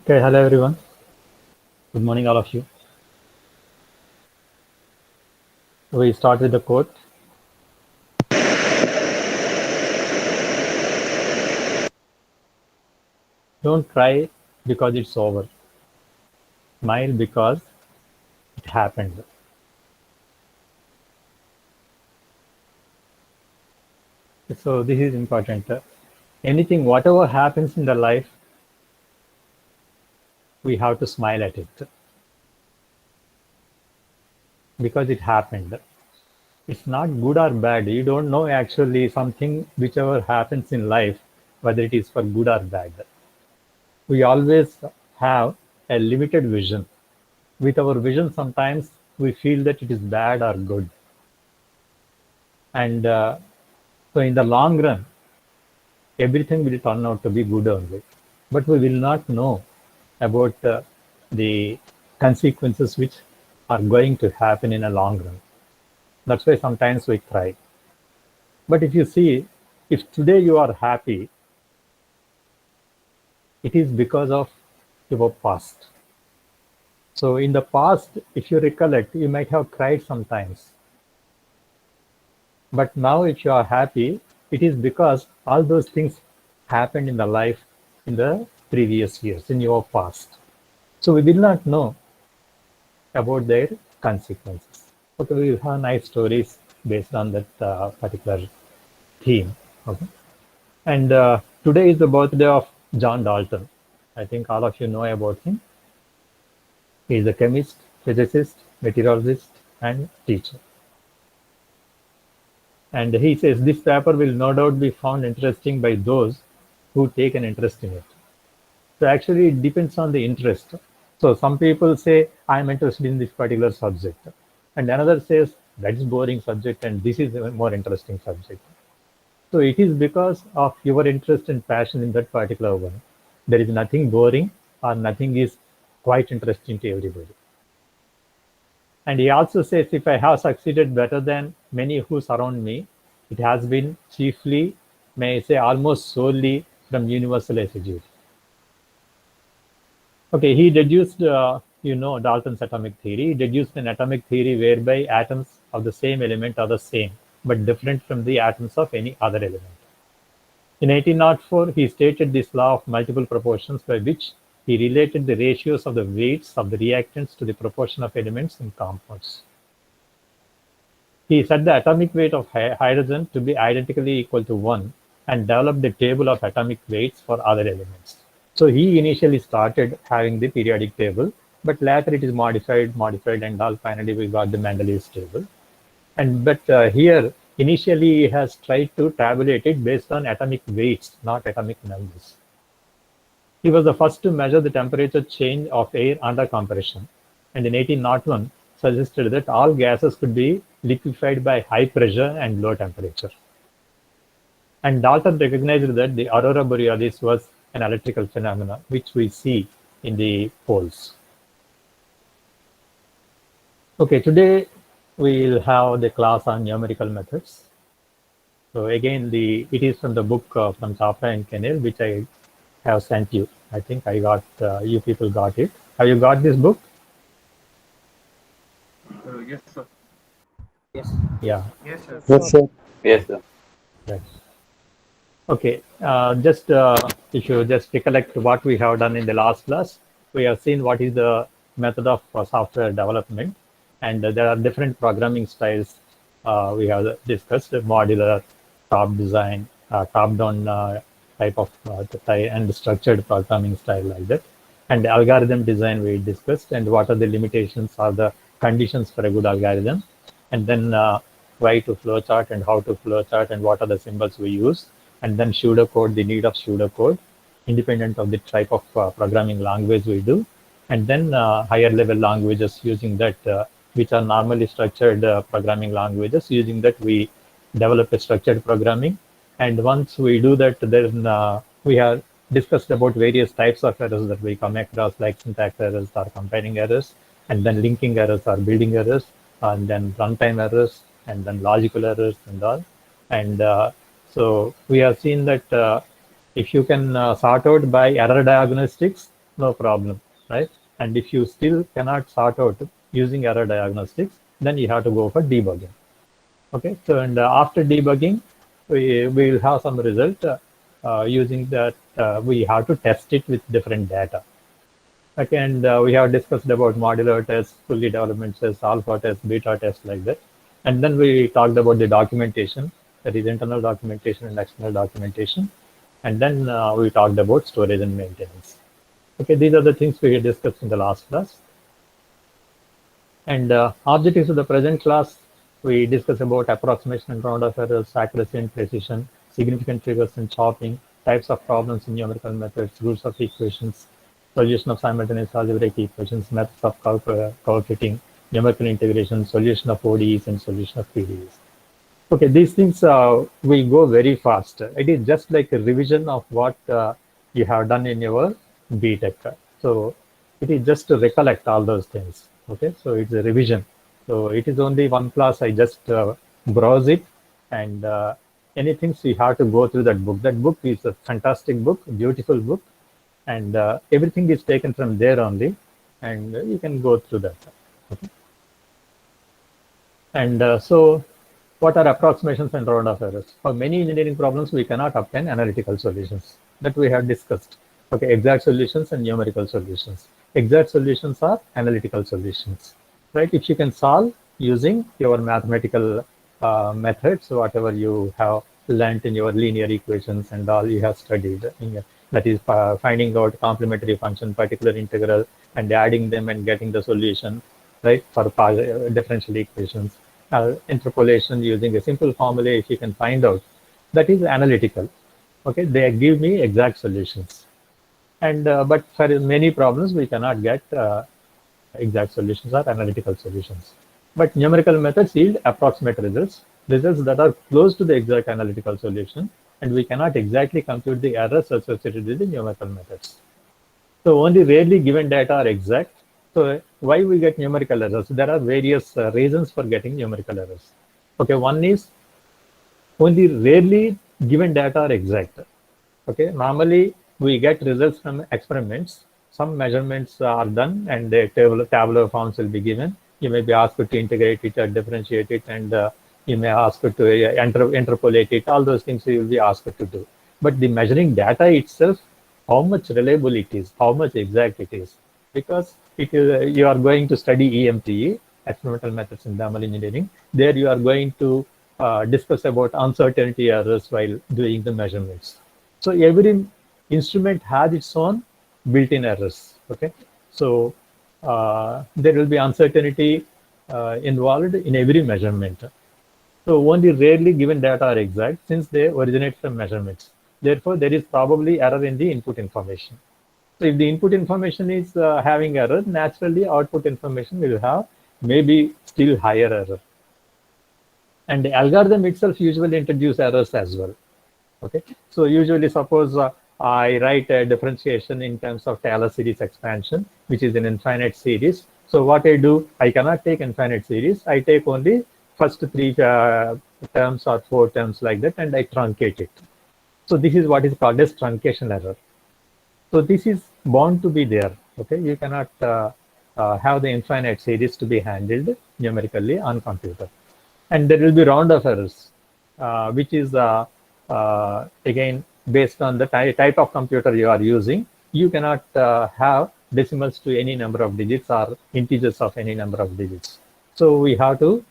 Okay, hello everyone. Good morning, all of you. We start with the quote. Don't cry because it's over. Smile because it happened. So this is important. Anything, whatever happens in the life, we have to smile at it because it happened. It's not good or bad. You don't know actually something whichever happens in life, whether it is for good or bad. We always have a limited vision. With our vision, sometimes we feel that it is bad or good. And so in the long run, everything will turn out to be good only. But we will not know about the consequences which are going to happen in a long run. That's why sometimes we cry. But if you see, if today you are happy, it is because of your past. So in the past, if you recollect, you might have cried sometimes. But now if you are happy, it is because all those things happened in the life in the previous years, in your past. So we will not know about their consequences. Okay, we will have nice stories based on that particular theme. Okay, and today is the birthday of John Dalton. I think all of you know about him. He is a chemist, physicist, meteorologist, and teacher. And he says this paper will no doubt be found interesting by those who take an interest in it. So actually, it depends on the interest. So some people say, I'm interested in this particular subject. And another says, that is boring subject and this is a more interesting subject. So it is because of your interest and passion in that particular one. There is nothing boring or nothing is quite interesting to everybody. And he also says, if I have succeeded better than many who surround me, it has been chiefly, may I say, almost solely from universal assiduity. Okay, he deduced, Dalton's atomic theory. He deduced an atomic theory whereby atoms of the same element are the same, but different from the atoms of any other element. In 1804, he stated this law of multiple proportions by which he related the ratios of the weights of the reactants to the proportion of elements in compounds. He set the atomic weight of hydrogen to be identically equal to 1 and developed the table of atomic weights for other elements. So he initially started having the periodic table, but later it is modified, and all finally we got the Mendeleev's table. And but here initially he has tried to tabulate it based on atomic weights, not atomic numbers. He was the first to measure the temperature change of air under compression, and in 1801 suggested that all gases could be liquefied by high pressure and low temperature. And Dalton recognized that the aurora borealis was an electrical phenomenon, which we see in the poles. Okay, today we will have the class on numerical methods. So again, it is from the book from Chopra and Kennel, which I have sent you. I think I got, you people got it. Have you got this book? Yes, sir. Yes. Yeah. Yes, sir. Yes, sir. Yes, sir. Right. Okay, just if you just recollect what we have done in the last class, we have seen what is the method of software development, and there are different programming styles we have discussed: modular, top design, top-down type of and structured programming style like that, and algorithm design we discussed, and what are the limitations or the conditions for a good algorithm, and then why to flowchart and how to flowchart and what are the symbols we use, and then pseudocode, the need of pseudocode, independent of the type of programming language we do, and then higher level languages using that, which are normally structured programming languages. Using that, we develop a structured programming. And once we do that, then we have discussed about various types of errors that we come across, like syntax errors or compiling errors, and then linking errors or building errors, and then runtime errors, and then logical errors and all. And so we have seen that if you can sort out by error diagnostics, no problem, right? And if you still cannot sort out using error diagnostics, then you have to go for debugging. Okay, so and after debugging, we will have some result. Using that, we have to test it with different data. Okay, and we have discussed about modular tests, fully development tests, alpha tests, beta tests, like that. And then we talked about the documentation, that is internal documentation and external documentation. And then we talked about storage and maintenance. Okay, these are the things we discussed in the last class. And objectives of the present class, we discuss about approximation and round of errors, accuracy and precision, significant triggers and chopping, types of problems in numerical methods, rules of equations, solution of simultaneous algebraic equations, methods of curve fitting, numerical integration, solution of ODEs and solution of PDEs. Okay, these things will go very fast. It is just like a revision of what you have done in your BTech. So it is just to recollect all those things. Okay, so it's a revision. So it is only one class. I just browse it, and anything, so you have to go through that book. That book is a fantastic book, beautiful book, and everything is taken from there only, and you can go through that. Okay. And so what are approximations and round of errors? For many engineering problems, we cannot obtain analytical solutions that we have discussed. Okay, exact solutions and numerical solutions. Exact solutions are analytical solutions, right? If you can solve using your mathematical methods, whatever you have learned in your linear equations and all you have studied, that is finding out complementary function, particular integral, and adding them and getting the solution, right, for differential equations. Interpolation using a simple formula, if you can find out, that is analytical. Okay, they give me exact solutions. And but for many problems, we cannot get exact solutions or analytical solutions. But numerical methods yield approximate results, results that are close to the exact analytical solution, and we cannot exactly compute the errors associated with the numerical methods. So only rarely given data are exact. So why we get numerical errors? There are various reasons for getting numerical errors. Okay, one is only rarely given data are exact. Okay, normally we get results from experiments. Some measurements are done and the tabular forms will be given. You may be asked to integrate it or differentiate it, and you may ask to interpolate it. All those things you will be asked to do. But the measuring data itself, how much reliable it is, how much exact it is, because it is, you are going to study EMTE, experimental methods in thermal engineering. There you are going to discuss about uncertainty errors while doing the measurements. So every instrument has its own built-in errors. Okay, so there will be uncertainty involved in every measurement. So only rarely given data are exact since they originate from measurements. Therefore, there is probably error in the input information. So if the input information is having error, naturally output information will have maybe still higher error. And the algorithm itself usually introduce errors as well. Okay, so usually suppose I write a differentiation in terms of Taylor series expansion, which is an infinite series. So what I do, I cannot take infinite series. I take only first three terms or four terms like that, and I truncate it. So this is what is called as truncation error. So this is bound to be there. Okay, you cannot have the infinite series to be handled numerically on computer. And there will be round of errors, which is again based on the type of computer you are using. You cannot have decimals to any number of digits or integers of any number of digits. So we have to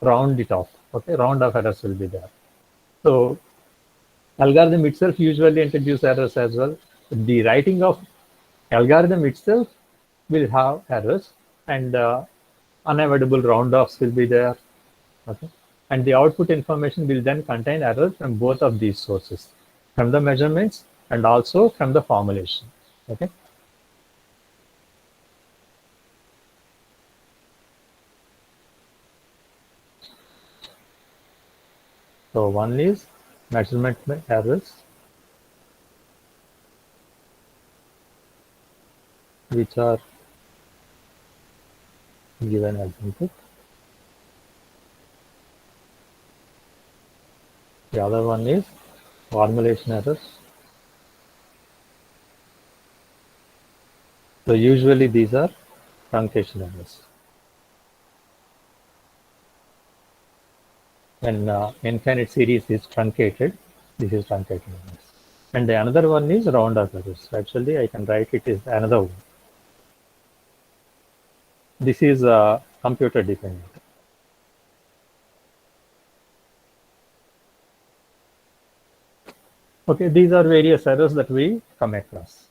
round it off. Okay, round of errors will be there. So algorithm itself usually introduce errors as well. The writing of algorithm itself will have errors, and unavoidable round-offs will be there. Okay, and the output information will then contain errors from both of these sources, from the measurements and also from the formulation. Okay. So one is measurement errors, which are given as input. The other one is formulation errors, So usually these are truncation errors. When infinite series is truncated, this is truncated errors. And the another one is round off errors. Actually, I can write it is another one. This is computer dependent. Okay, these are various errors that we come across.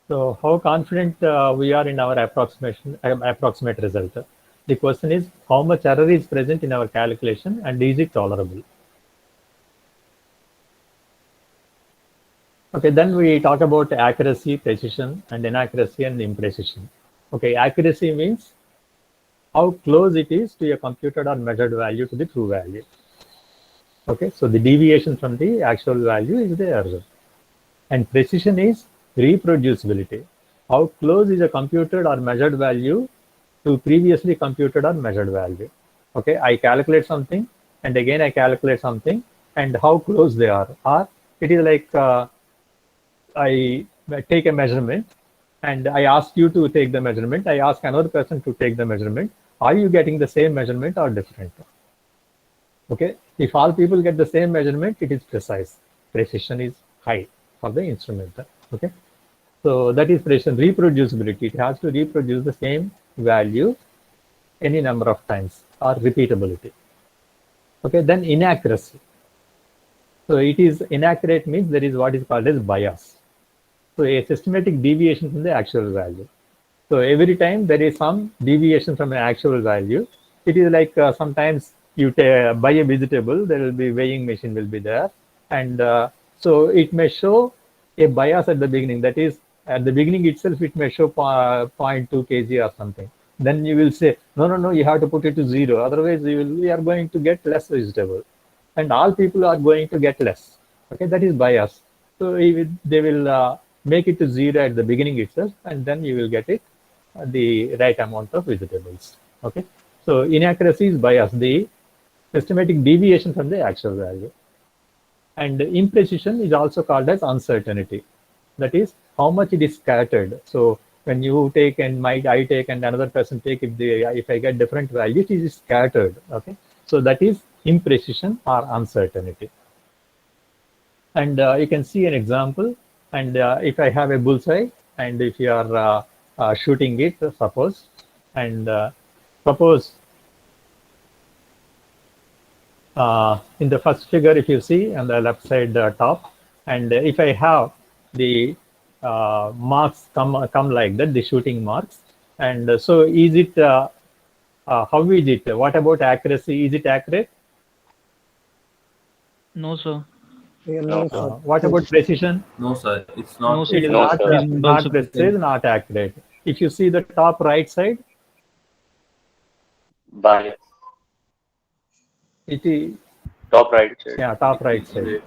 So how confident we are in our approximate result? The question is how much error is present in our calculation and is it tolerable? Okay, then we talk about accuracy, precision, and inaccuracy and imprecision. Okay, accuracy means how close it is to a computed or measured value to the true value. Okay, so the deviation from the actual value is the error. And precision is reproducibility. How close is a computed or measured value to previously computed or measured value? Okay, I calculate something and again I calculate something, and how close they are. Or it is like I take a measurement and I ask you to take the measurement. I ask another person to take the measurement. Are you getting the same measurement or different? Okay, if all people get the same measurement, it is precise. Precision is high for the instrument. Okay, so that is precision. Reproducibility, it has to reproduce the same value any number of times, or repeatability. Okay, then inaccuracy. So it is inaccurate means there is what is called as bias. So a systematic deviation from the actual value. So every time there is some deviation from the actual value. It is like sometimes you buy a vegetable, there will be weighing machine will be there, and so it may show a bias at the beginning. That is, at the beginning itself, it may show 0.2 kg or something. Then you will say, no, you have to put it to 0. Otherwise, we are going to get less vegetable, and all people are going to get less. Okay, that is bias. So they will make it to 0 at the beginning itself, and then you will get it the right amount of vegetables. Okay, so inaccuracy is bias, the systematic deviation from the actual value. And imprecision is also called as uncertainty. That is how much it is scattered. So when you take and I take and another person take, if I get different values, it is scattered. Okay, so that is imprecision or uncertainty. And you can see an example. And if I have a bullseye, and if you are shooting it, suppose, and suppose in the first figure, if you see on the left side top, and if I have the marks come like that, the shooting marks, and so is it, how is it? What about accuracy? Is it accurate? No, sir. No, sir. What about precision? No, sir. It's No, not. sir. It is No, not, sir. not precise, not accurate. If you see the top right side, Bias. it is, Top right side. yeah, top right side.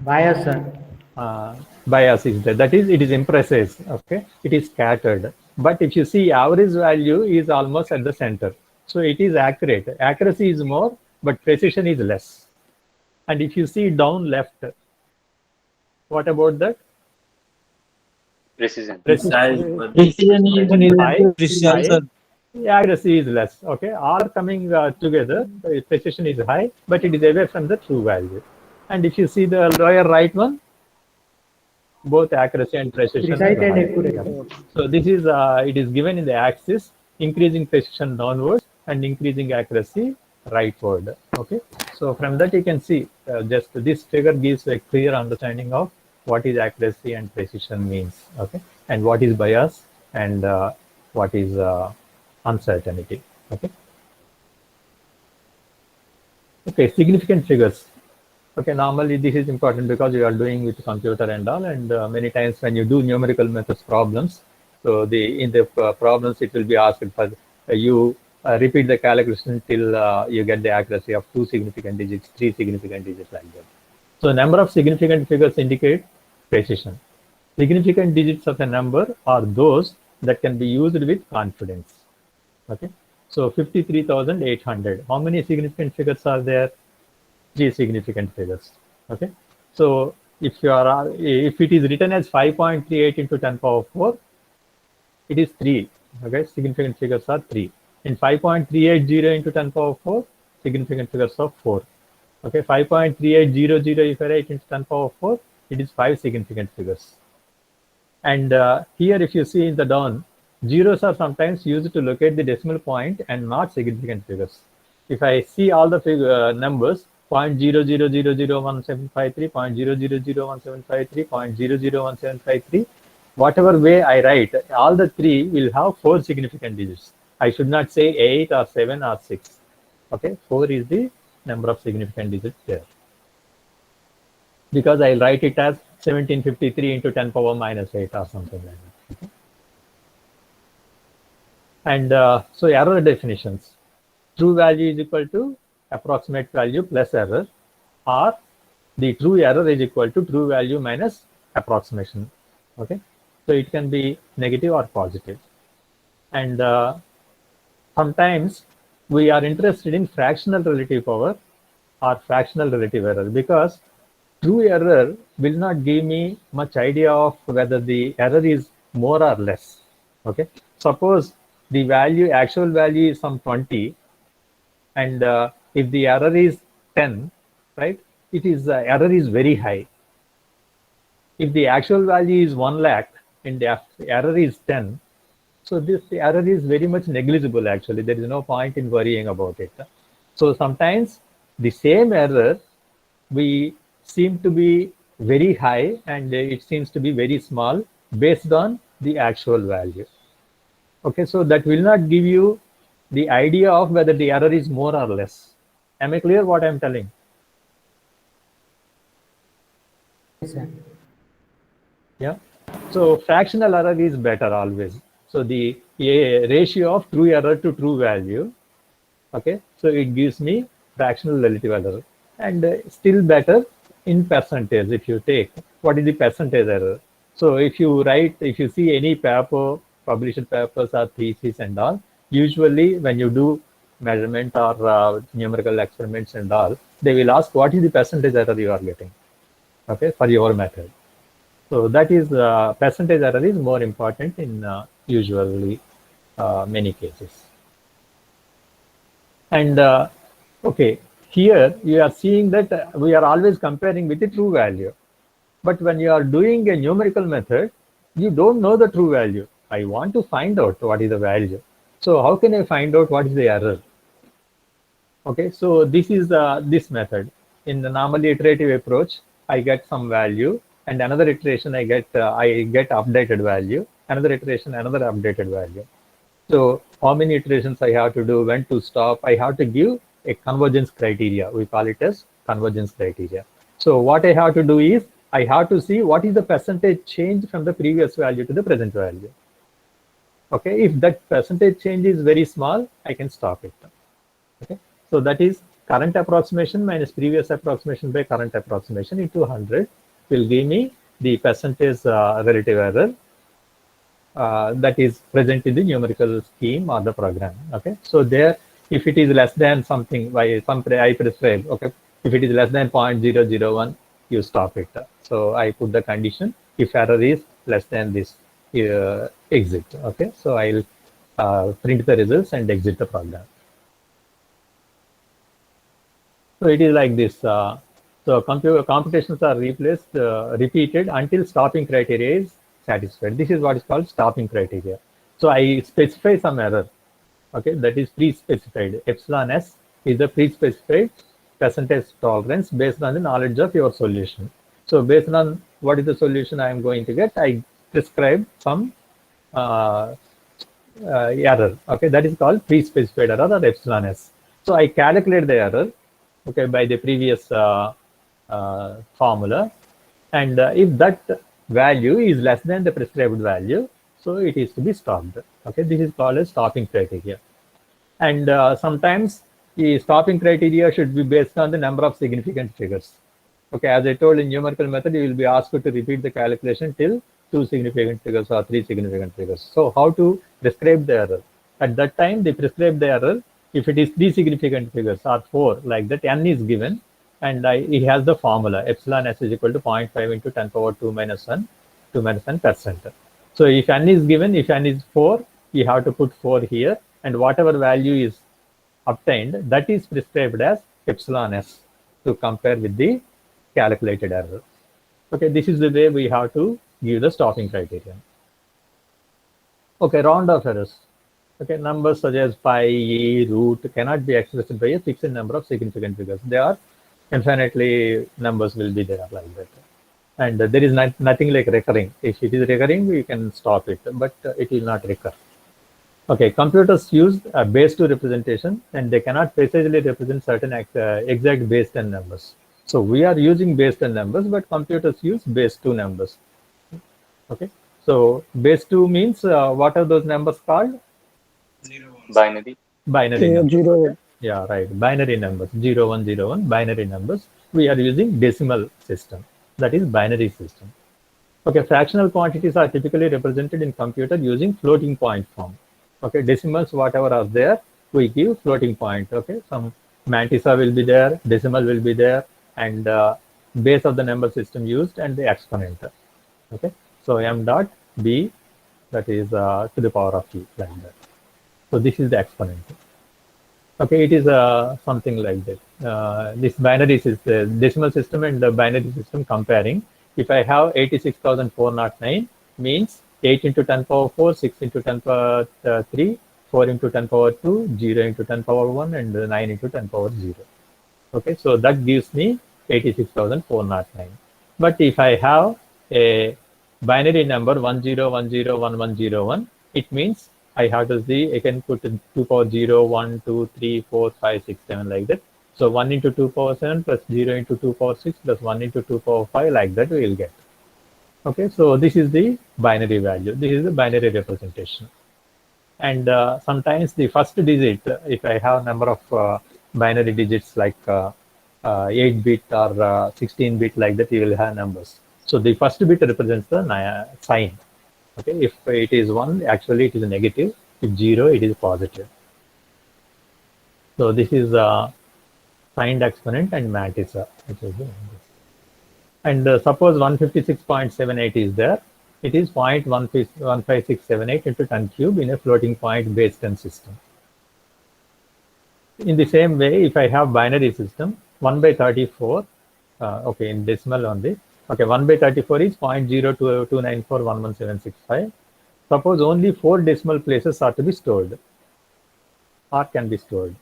Bias, sir. Bias is there. That is, it is imprecise. Okay, it is scattered. But if you see, average value is almost at the center, so it is accurate. Accuracy is more, but precision is less. And if you see down left, what about that? Precision. Precision Precision is high. Precision, sir. Accuracy is less. Okay, all coming together. Precision is high, but it is away from the true value. And if you see the lower right one, both accuracy and precision. Precise and high. accurate. So this is it is given in the axis, increasing precision downwards and increasing accuracy rightward. Okay, so from that you can see just this figure gives a clear understanding of what is accuracy and precision means. Okay, and what is bias and what is uncertainty. Okay. Okay, significant figures. Okay, normally this is important because you are doing with computer and all, and many times when you do numerical methods problems, so in the problems it will be asked for you repeat the calculation till you get the accuracy of 2 significant digits, 3 significant digits, like that. So number of significant figures indicate precision. Significant digits of a number are those that can be used with confidence. Okay, So 53,800. How many significant figures are there? 3 significant figures. Okay. So if it is written as 5.38 into 10 power 4, it is 3. Okay. Significant figures are 3. In 5.380 into 10 power 4, significant figures are 4. Okay. 5.3800 if I write into 10 power 4, it is 5 significant figures. And here, if you see in the down, zeros are sometimes used to locate the decimal point and not significant figures. If I see all the numbers, 0.00001753, 0.00011753, 0.001753, whatever way I write, all the three will have 4 significant digits. I should not say 8 or 7 or 6. Okay, 4 is the number of significant digits there. Because I'll write it as 1753 into 10 power minus 8 or something like that. Okay. And so error definitions. True value is equal to approximate value plus error, or the true error is equal to true value minus approximation. Okay. So it can be negative or positive. And sometimes we are interested in fractional relative power or fractional relative error, because true error will not give me much idea of whether the error is more or less. Okay. Suppose the value, actual value is some 20, and if the error is 10, right, it is error is very high. If the actual value is 1 lakh and the error is 10, so this error is very much negligible actually. There is no point in worrying about it. So sometimes the same error we seem to be very high and it seems to be very small based on the actual value. Okay, so that will not give you the idea of whether the error is more or less. Am I clear what I'm telling? Yes, sir. Yeah. So fractional error is better always. So the ratio of true error to true value. Okay, so it gives me fractional relative error, and still better in percentage. If you take what is the percentage error, so if you see any paper, published papers or thesis and all, usually when you do measurement or numerical experiments and all, they will ask what is the percentage error you are getting, okay, for your method. So that is percentage error is more important in usually many cases. And okay, here you are seeing that we are always comparing with the true value. But when you are doing a numerical method, you don't know the true value. I want to find out what is the value. So how can I find out what is the error? Okay, so this is this method. In the normally iterative approach, I get some value, and another iteration I get updated value, another iteration another updated value. So how many iterations I have to do, when to stop, I have to give a convergence criteria. We call it as convergence criteria. So what I have to do is, I have to see what is the percentage change from the previous value to the present value. Okay, if that percentage change is very small, I can stop it. Okay, so that is current approximation minus previous approximation by current approximation into 100 will give me the percentage relative error that is present in the numerical scheme or the program. Okay, so there, if it is less than something by some I prescribe, okay, if it is less than 0.001, you stop it. So I put the condition, if error is less than this, exit. Okay, so I'll print the results and exit the program. So it is like this. So computations are repeated until stopping criteria is satisfied. This is what is called stopping criteria. So I specify some error. Okay, that is pre-specified. Epsilon s is the pre-specified percentage tolerance based on the knowledge of your solution. So based on what is the solution I am going to get, I prescribe some error. Okay, that is called pre-specified error or epsilon s. So I calculate the error, okay, by the previous formula, and if that value is less than the prescribed value, so it is to be stopped. Okay, this is called as stopping criteria. And sometimes the stopping criteria should be based on the number of significant figures. Okay, as I told, in numerical method, you will be asked to repeat the calculation till 2 significant figures or 3 significant figures. So how to describe the error? At that time, they prescribe the error. If it is 3 significant figures or 4, like that, n is given, and it has the formula epsilon s is equal to 0.5 into 10 power 2 minus 1, 2 minus 1%. So if n is given, if n is 4, you have to put 4 here, and whatever value is obtained, that is prescribed as epsilon s to compare with the calculated error. Okay, this is the way we have to give the stopping criterion. Okay, round off errors. Okay, numbers such as pi, root cannot be expressed by a fixed number of significant figures. They are infinitely numbers will be there like that. And there is nothing like recurring. If it is recurring, we can stop it, but it will not recur. Okay, computers use a base 2 representation, and they cannot precisely represent certain exact base 10 numbers. So we are using base 10 numbers, but computers use base 2 numbers. Okay, so base 2 means what are those numbers called? Binary. Binary numbers. Zero. Okay? Yeah, right. Binary numbers, 0, 1, 0, 1, binary numbers. We are using decimal system. That is binary system. Okay, fractional quantities are typically represented in computer using floating point form. Okay, decimals, whatever are there, we give floating point. Okay, some mantissa will be there, decimal will be there, and base of the number system used, and the exponent. Okay, so m dot b, that is to the power of e, like that. So this is the exponent. Okay, it is something like that. This binary is the decimal system and the binary system comparing. If I have 86,409, means 8 into 10 power 4, 6 into 10 power 3, 4 into 10 power 2, 0 into 10 power 1, and 9 into 10 power 0. Okay, so that gives me 86,409. But if I have a binary number 10101101, it means I have to see, I can put 2 power 0, 1, 2, 3, 4, 5, 6, 7 like that. So 1 into 2 power 7 plus 0 into 2 power 6 plus 1 into 2 power 5, like that we will get. Okay, so this is the binary value. This is the binary representation. And sometimes the first digit, if I have number of binary digits like 8-bit or 16-bit like that, you will have numbers. So the first bit represents the sign. Okay, if it is 1, actually it is a negative. If 0, it is positive. So this is signed exponent and mantissa. And suppose 156.78 is there. It is 0.15678 into 10 cube in a floating point base 10 system. In the same way, if I have binary system, 1 by 34, okay, in decimal only. Okay, 1 by 34 is 0.022941175. Suppose only 4 decimal places are to be stored or can be stored.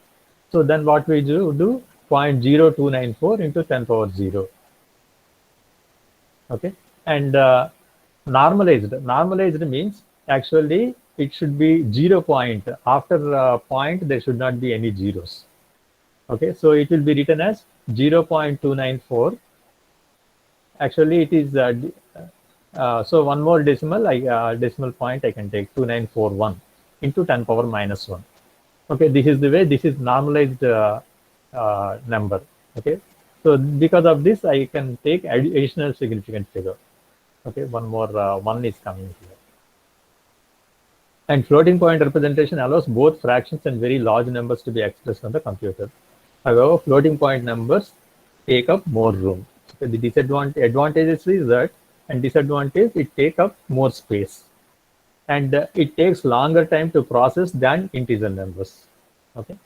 So then what we do 0.0294 into 10 power 0. Okay, and normalized means actually it should be 0 point. After point, there should not be any zeros. Okay, so it will be written as 0.294. Actually, it is so one more decimal, decimal point I can take 2941 into 10 power minus 1. Okay, this is the way. This is normalized number. Okay, so because of this, I can take additional significant figure. Okay, one more 1 is coming here. And floating point representation allows both fractions and very large numbers to be expressed on the computer. However, floating point numbers take up more room. So the advantages is that, and disadvantage, it take up more space. And it takes longer time to process than integer numbers. Okay,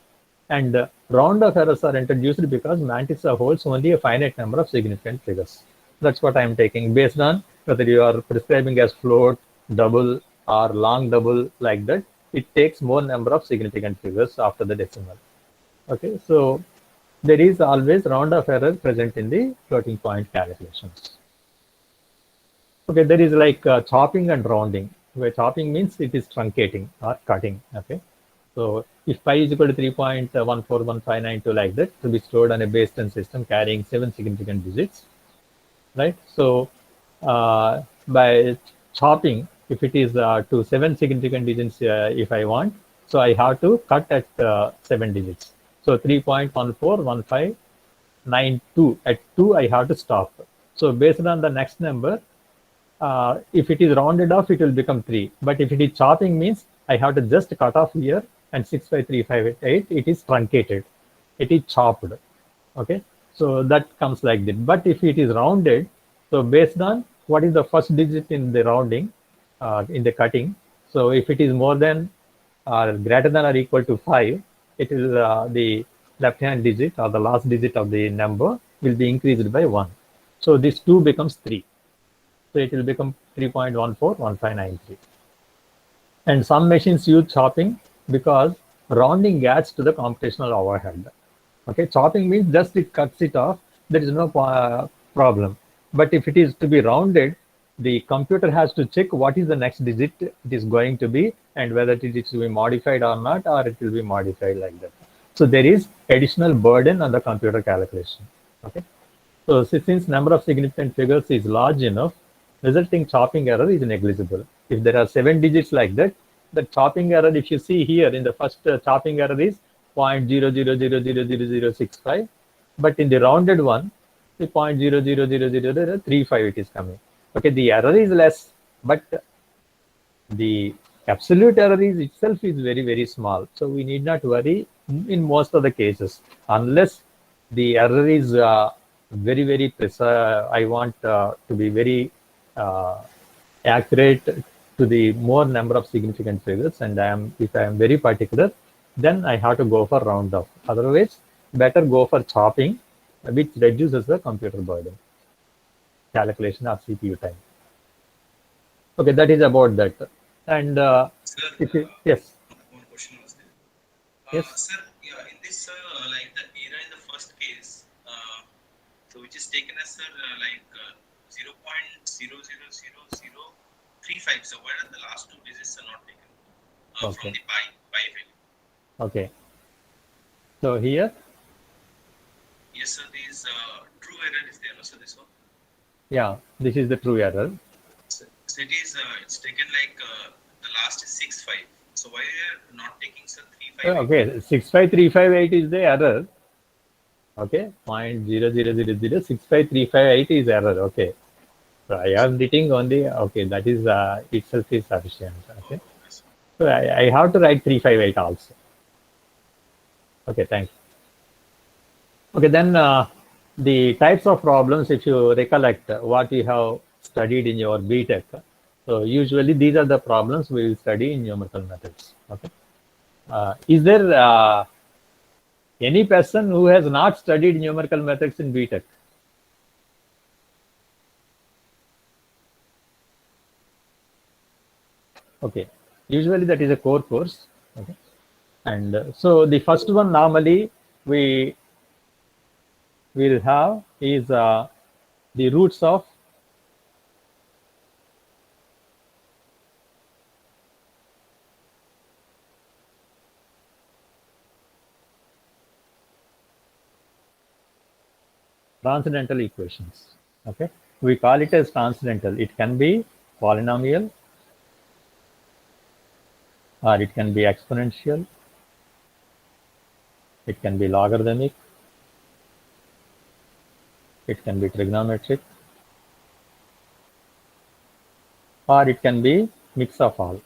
and round-off errors are introduced because mantissa holds only a finite number of significant figures. That's what I am taking based on whether you are prescribing as float, double, or long double like that. It takes more number of significant figures after the decimal. Okay, so there is always round-off error present in the floating point calculations. Okay, there is like chopping and rounding. Where chopping means it is truncating or cutting. Okay, so if pi is equal to 3.141592 like that, to be stored on a base 10 system carrying 7 significant digits, right? So by chopping, if it is to 7 significant digits, if I want, so I have to cut at 7 digits. So 3.141592 at 2, I have to stop. So based on the next number, if it is rounded off, it will become 3. But if it is chopping means I have to just cut off here, and 65358, it is truncated, it is chopped. Okay, so that comes like that. But if it is rounded, so based on what is the first digit in the rounding, in the cutting, so if it is more than or greater than or equal to 5, it will the left hand digit or the last digit of the number will be increased by 1. So this 2 becomes 3. So it will become 3.141593. And some machines use chopping because rounding adds to the computational overhead. Okay, chopping means just it cuts it off. There is no problem. But if it is to be rounded, the computer has to check what is the next digit it is going to be and whether it is to be modified or not, or it will be modified like that. So there is additional burden on the computer calculation. Okay. So since number of significant figures is large enough, resulting chopping error is negligible. If there are 7 digits like that, the chopping error, if you see here in the first chopping error is 0.00000065, but in the rounded one, the 0.000035 it is coming. Okay, the error is less, but the absolute error is itself is very, very small. So we need not worry in most of the cases, unless the error is very, very precise. I want to be very accurate to the more number of significant figures, and if I am very particular, then I have to go for round off. Otherwise, better go for chopping, which reduces the computer burden, calculation of CPU time. Okay, that is about that. And Sir, yes, one question was there. yes, Sir, yeah, in this, like the error in the first case, so which is taken as like 0.000035. So why are the last two digits are not taken Okay. from the pi value? Okay. So here, Yes, sir. This true error is there. No, so this one. yeah, this is the true error. So it is it's taken like the last is 6.5. So why are you not taking sir 3.5? Okay, 65358 is the error. Okay, 0.000065358 is error. Okay, so I am writing only. Okay, that is itself is sufficient. Okay, so I have to write 358 also. Okay, thanks. Okay, then the types of problems, if you recollect what you have studied in your BTech, so usually these are the problems we will study in numerical methods. Okay, is there any person who has not studied numerical methods in BTech? Okay, usually that is a core course. Okay, and so the first one normally we will have is the roots of transcendental equations. Okay, we call it as transcendental. It can be polynomial, or it can be exponential, it can be logarithmic, it can be trigonometric, or it can be mix of all.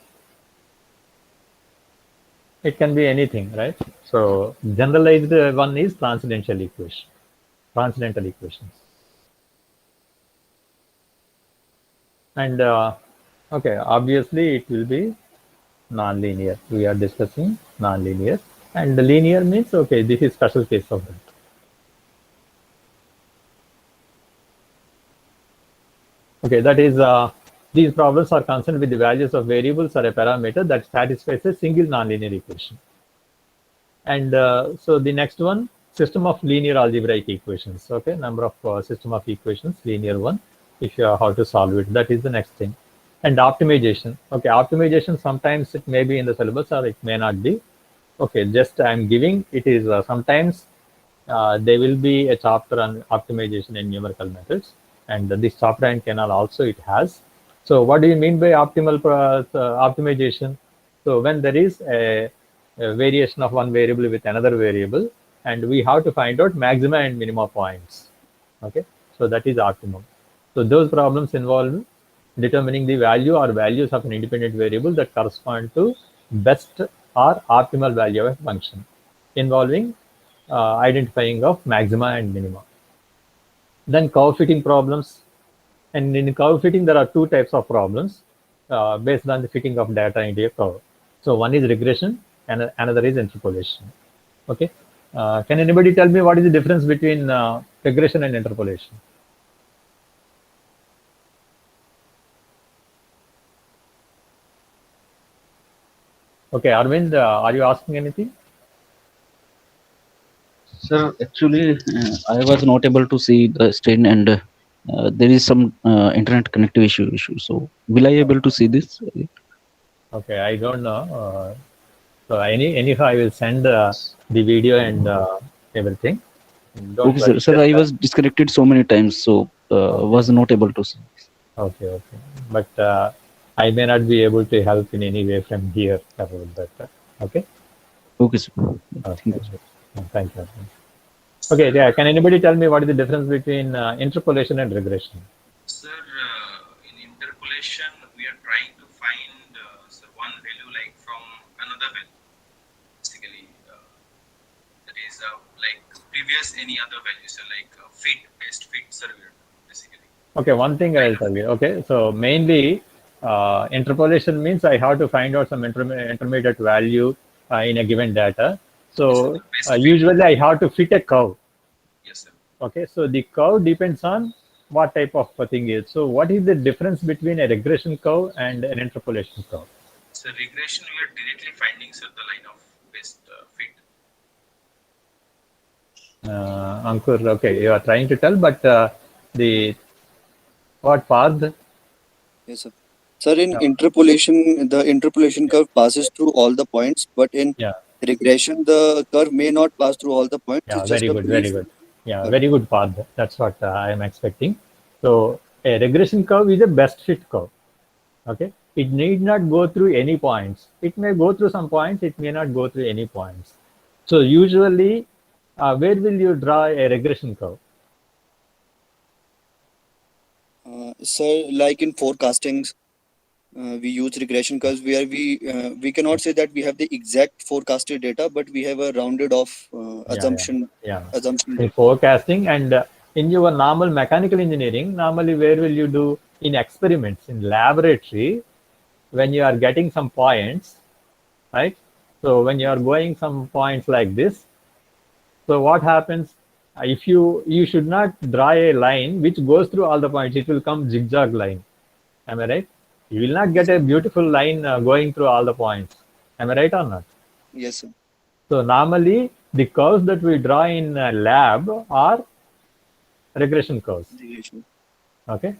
It can be anything, right? So generalized one is transcendental equations. And okay, obviously it will be non-linear. We are discussing non-linear, and the linear means, okay, this is special case of that. Okay, that is these problems are concerned with the values of variables or a parameter that satisfies a single nonlinear equation. And so the next one, system of linear algebraic equations. Okay, number of system of equations, linear one. If you are how to solve it, that is the next thing. And optimization. Okay, optimization sometimes it may be in the syllabus or it may not be. Okay, just I'm giving it is sometimes there will be a chapter on optimization in numerical methods, and this chapter and canal also it has. So what do you mean by optimization? So when there is a variation of one variable with another variable, and we have to find out maxima and minima points. Okay, so that is optimum. So those problems involve determining the value or values of an independent variable that correspond to best or optimal value of a function involving identifying of maxima and minima. Then curve fitting problems. And in curve fitting, there are two types of problems based on the fitting of data into a curve. So one is regression and another is interpolation. Okay. Can anybody tell me what is the difference between regression and interpolation? Okay, Arvind, are you asking anything? Sir, actually, I was not able to see the screen, and there is some internet connectivity issue. So, will I able to see this? Okay, I don't know. So anyhow, I will send the video and everything. Don't Okay, worry. sir. Sir, I was disconnected so many times, so was not able to see. Okay, okay. But I may not be able to help in any way from here about that. Okay. Okay, sir. Thank you. Thank you. Okay, yeah. Can anybody tell me what is the difference between interpolation and regression? Sir, in interpolation, we are trying to find one value like from another value. Basically, that is like previous any other value, so like best fit survey, basically. Okay, one thing I'll tell you. Okay, so mainly interpolation means I have to find out some intermediate value in a given data. So usually I have to fit a curve. Yes, sir. Okay, so the curve depends on what type of thing is. So what is the difference between a regression curve and an interpolation curve? So regression, we are directly finding the line of best fit. Ankur, okay, you are trying to tell, but the what path? Yes, sir. Sir, in interpolation, the interpolation curve passes through all the points, but in regression, the curve may not pass through all the points. Yeah, it's just very good, very good. Yeah, curve. very good path. That's what I am expecting. So a regression curve is a best fit curve. Okay, it need not go through any points. It may go through some points. It may not go through any points. So usually, where will you draw a regression curve? Sir, like in forecastings, we use regression curves where we cannot say that we have the exact forecasted data, but we have a rounded off assumption. Assumption. In forecasting and in your normal mechanical engineering, normally where will you do in experiments in laboratory when you are getting some points, right? So when you are going some points like this, so what happens? If you should not draw a line which goes through all the points, it will come zigzag line. Am I right? You will not get a beautiful line going through all the points. Am I right or not? Yes, sir. So normally the curves that we draw in a lab are regression curves. Regression. Okay.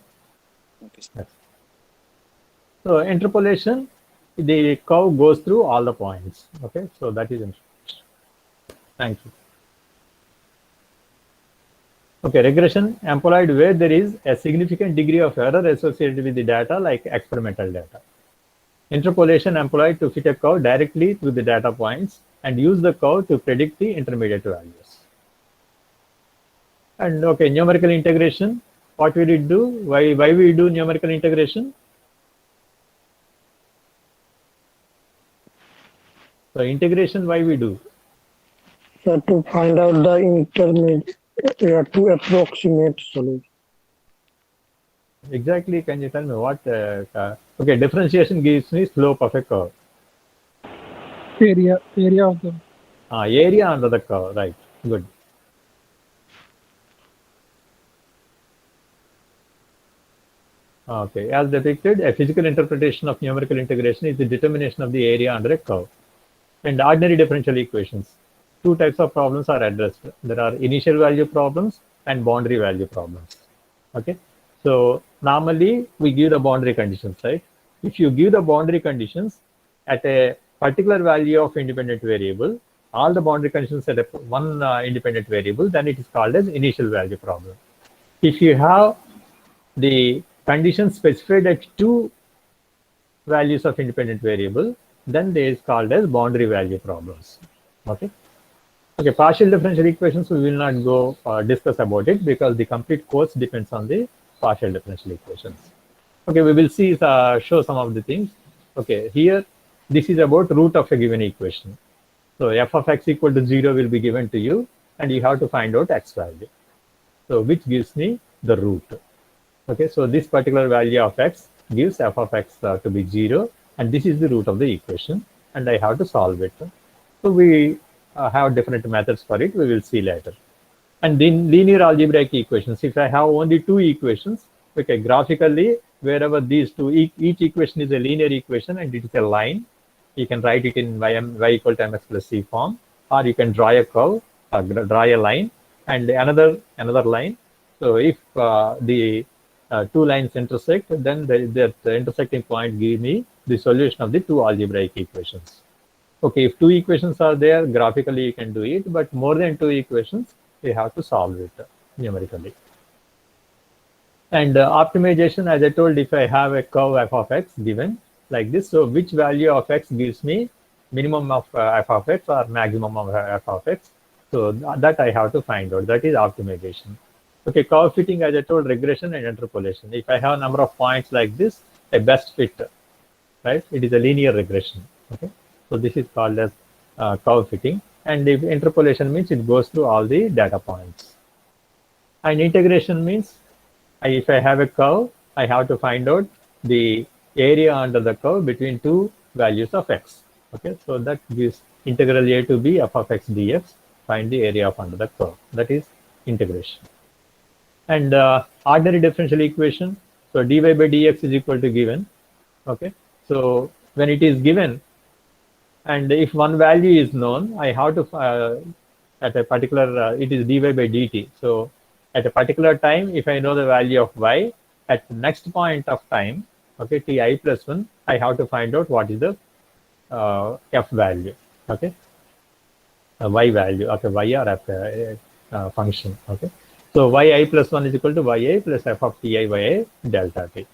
Okay, sir. So interpolation, the curve goes through all the points. Okay. So that is interesting. Thank you. Okay, regression employed where there is a significant degree of error associated with the data, like experimental data. Interpolation employed to fit a curve directly through the data points and use the curve to predict the intermediate values. And okay, numerical integration, what we did do? Why we do numerical integration? So integration, why we do? So to find out the intermediate, to approximate solution. Exactly, can you tell me what? Okay, differentiation gives me slope of a curve. Area of the Area under the curve, right? Good. Okay, as depicted, a physical interpretation of numerical integration is the determination of the area under a curve. In ordinary differential equations, two types of problems are addressed. There are initial value problems and boundary value problems. Okay, so normally we give the boundary conditions, right? If you give the boundary conditions at a particular value of independent variable, all the boundary conditions at one independent variable, then it is called as initial value problem. If you have the conditions specified at two values of independent variable, then they is called as boundary value problems. Okay. Okay, partial differential equations, we will not go discuss about it because the complete course depends on the partial differential equations. Okay, we will see show some of the things. Okay, here This is about root of a given equation. So f of x equal to 0 will be given to you, and you have to find out x value. So which gives me the root. Okay, so this particular value of x gives f of x to be 0, and this is the root of the equation, and I have to solve it. So we have different methods for it. We will see later. And then linear algebraic equations. If I have only two equations, okay, graphically, wherever these two, each equation is a linear equation and it is a line, you can write it in y equal to mx plus c form, or you can draw a curve, draw a line, and another line. So if the two lines intersect, then the intersecting point give me the solution of the two algebraic equations. Okay, if two equations are there, graphically you can do it, but more than two equations, you have to solve it numerically. And optimization, as I told, if I have a curve f of x given like this, so which value of x gives me minimum of f of x or maximum of f of x? So that I have to find out. That is optimization. Okay, curve fitting, as I told, regression and interpolation. If I have a number of points like this, a best fit, right? It is a linear regression. Okay, so this is called as curve fitting. And if interpolation means it goes through all the data points. And integration means if I have a curve, I have to find out the area under the curve between two values of x. Okay, so that gives integral a to b f of x dx, find the area of under the curve. That is integration. And ordinary differential equation, so dy by dx is equal to given. Okay, so when it is given, and if one value is known, I have to at a particular it is dy by dt. So at a particular time, if I know the value of y, at the next point of time, okay, ti plus 1, I have to find out what is the f value, okay, y value of a y or f function, okay. So yi plus 1 is equal to yi plus f of ti yi delta t,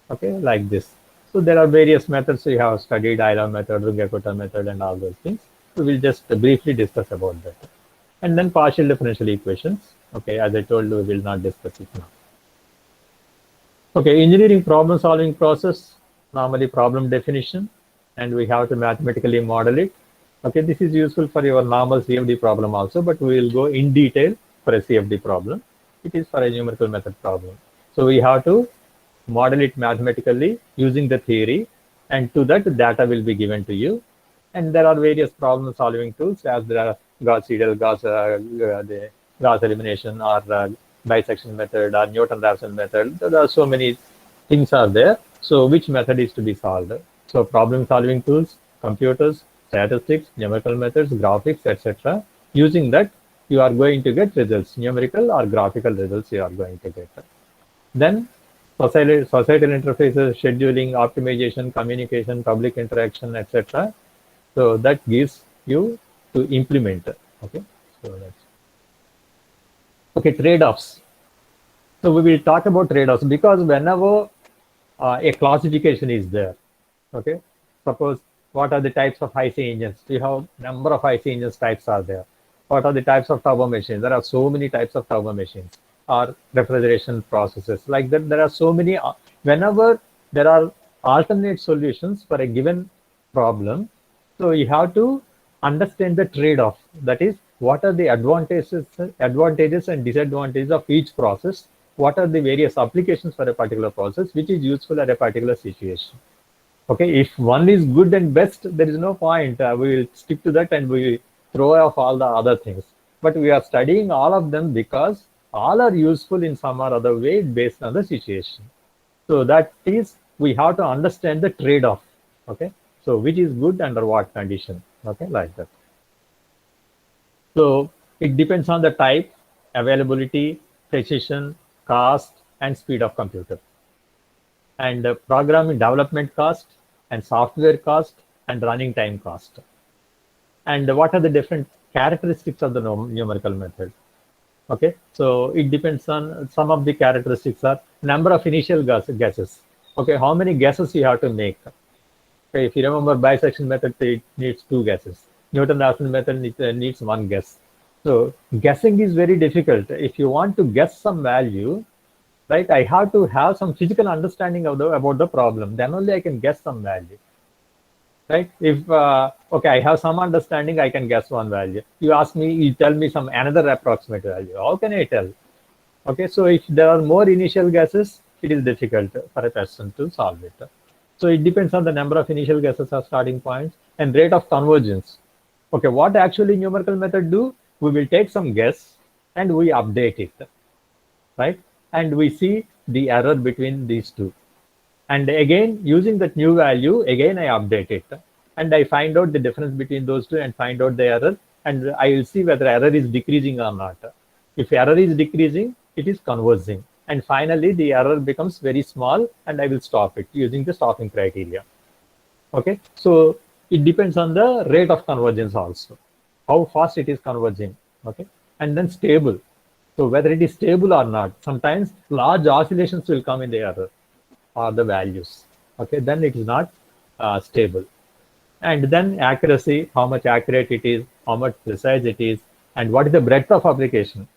okay, like this. So there are various methods. We have studied Euler method, GRKGupta method, and all those things. We will just briefly discuss about that. And then partial differential equations. Okay, as I told you, we will not discuss it now. Okay, engineering problem solving process, normally problem definition, and we have to mathematically model it. Okay, this is useful for your normal CFD problem also, but we will go in detail for a CFD problem. It is for a numerical method problem. So we have to model it mathematically using the theory, and to that data will be given to you. And there are various problem solving tools, as there are Gauss Seidel, the Gauss elimination, or bisection method, or Newton-Raphson method. There are so many things are there. So which method is to be solved? So problem solving tools, computers, statistics, numerical methods, graphics, etc. Using that, you are going to get results, numerical or graphical results you are going to get. Then societal interfaces, scheduling, optimization, communication, public interaction, etc. So that gives you to implement. Okay, so that's okay. Trade-offs. So we will talk about trade-offs, because whenever a classification is there, okay. Suppose what are the types of IC engines? We have number of IC engines types are there. What are the types of turbo machines? There are so many types of turbo machines, or refrigeration processes. Like that, there are so many. Whenever there are alternate solutions for a given problem, so you have to understand the trade-off. That is, what are the advantages and disadvantages of each process? What are the various applications for a particular process, which is useful at a particular situation? Okay, if one is good and best, there is no point. We will stick to that and we throw off all the other things. But we are studying all of them because all are useful in some or other way based on the situation. So that is, we have to understand the trade-off. Okay, so which is good under what condition? Okay, like that. So it depends on the type, availability, precision, cost, and speed of computer. And programming development cost, and software cost, and running time cost. And what are the different characteristics of the numerical method? Okay, so it depends on some of the characteristics are number of initial guesses. Okay, how many guesses you have to make? Okay, if you remember, bisection method, it needs 2 guesses. Newton-Raphson method needs 1 guess. So guessing is very difficult. If you want to guess some value, right, I have to have some physical understanding of about the problem. Then only I can guess some value. right? If okay, I have some understanding, I can guess one value. You ask me, you tell me some another approximate value. How can I tell? Okay, so if there are more initial guesses, it is difficult for a person to solve it. So it depends on the number of initial guesses or starting points and rate of convergence. Okay, what actually numerical method do? We will take some guess and we update it, right? And we see the error between these two. And again, using that new value, again I update it. And I find out the difference between those two and find out the error. And I will see whether error is decreasing or not. If error is decreasing, it is converging. And finally, the error becomes very small and I will stop it using the stopping criteria. Okay, so it depends on the rate of convergence also, how fast it is converging. Okay, and then stable. So whether it is stable or not, sometimes large oscillations will come in the error or the values. Okay, then it is not stable. And then accuracy, how much accurate it is, how much precise it is, and what is the breadth of application.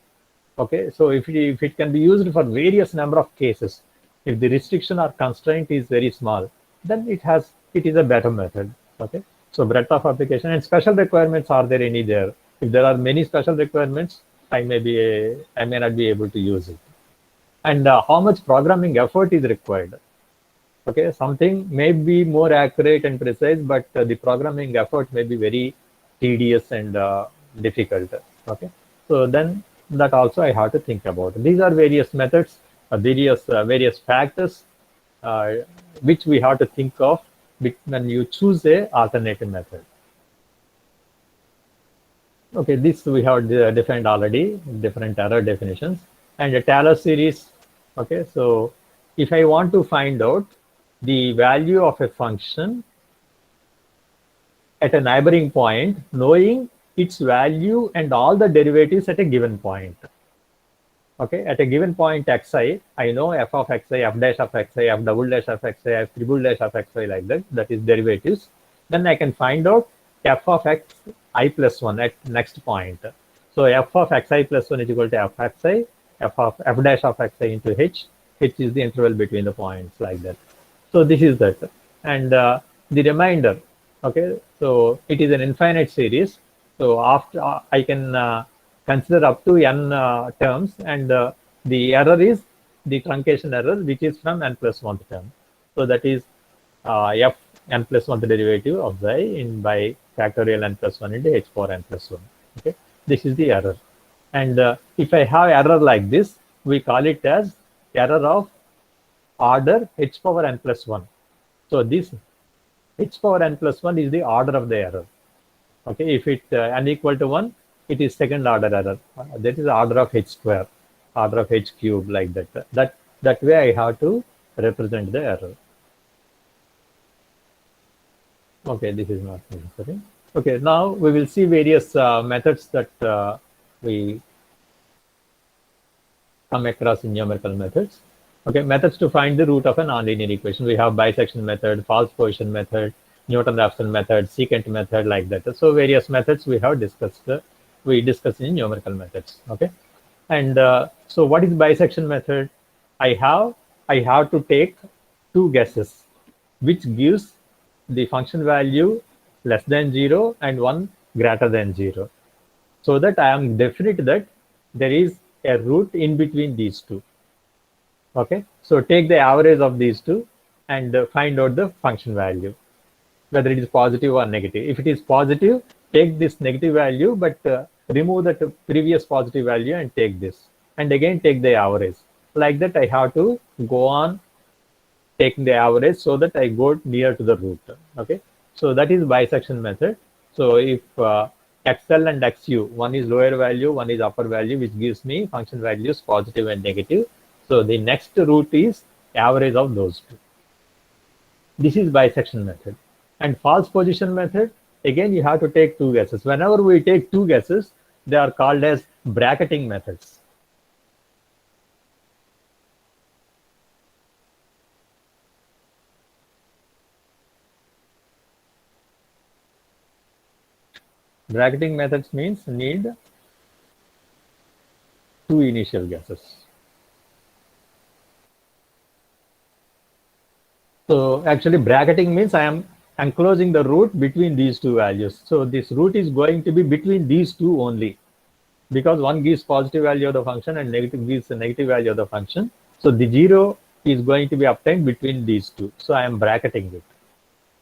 Okay, so if it can be used for various number of cases, if the restriction or constraint is very small, then it is a better method. Okay, so breadth of application and special requirements, are there any there? If there are many special requirements, I may not be able to use it. And how much programming effort is required? Okay, something may be more accurate and precise, but the programming effort may be very tedious and difficult. Okay, so then that also I have to think about. These are various methods, various factors uh, which we have to think of when you choose a alternative method. Okay, this we have defined already, different error definitions. And a Taylor series. Okay, so if I want to find out the value of a function at a neighboring point, knowing its value and all the derivatives at a given point. Okay, at a given point xi, I know f of xi, f dash of xi, f double dash of xi, f triple dash of xi, like that. That is derivatives. Then I can find out f of xi plus 1 at next point. So f of xi plus 1 is equal to f xi, f dash of xi into h. H is the interval between the points, like that. So this is that. And the remainder, okay, so it is an infinite series. So after I can consider up to n terms, and the error is the truncation error, which is from n plus 1th term. So that is f n plus 1th derivative of xi in by factorial n plus 1 into h power n plus 1. Okay, this is the error. And if I have error like this, we call it as error of order h power n plus 1. So this h power n plus 1 is the order of the error. Okay, if it n equal to 1, it is second order error. That is order of h square, order of h cube, like that. That way I have to represent the error. Okay, this is not necessary. Okay, now we will see various methods that we come across in numerical methods. Okay, methods to find the root of a nonlinear equation. We have bisection method, false position method, Newton-Raphson method, secant method, like that. So various methods we have discussed. We discuss in numerical methods. Okay, and so what is bisection method? I have to take two guesses, which gives the function value less than 0 and one greater than 0, so that I am definite that there is a root in between these two. Okay, so take the average of these two and find out the function value, whether it is positive or negative. If it is positive, take this negative value, but remove that previous positive value and take this, and again take the average. Like that, I have to go on taking the average so that I go near to the root. Okay, so that is bisection method. So if xl and xu, one is lower value, one is upper value, which gives me function values positive and negative. So the next root is average of those two. This is bisection method. And false position method, again you have to take two guesses. Whenever we take two guesses, they are called as bracketing methods. Bracketing methods means need two initial guesses. So actually bracketing means I am enclosing the root between these two values. So this root is going to be between these two only, because one gives positive value of the function and negative gives the negative value of the function. So the 0 is going to be obtained between these two. So I am bracketing it.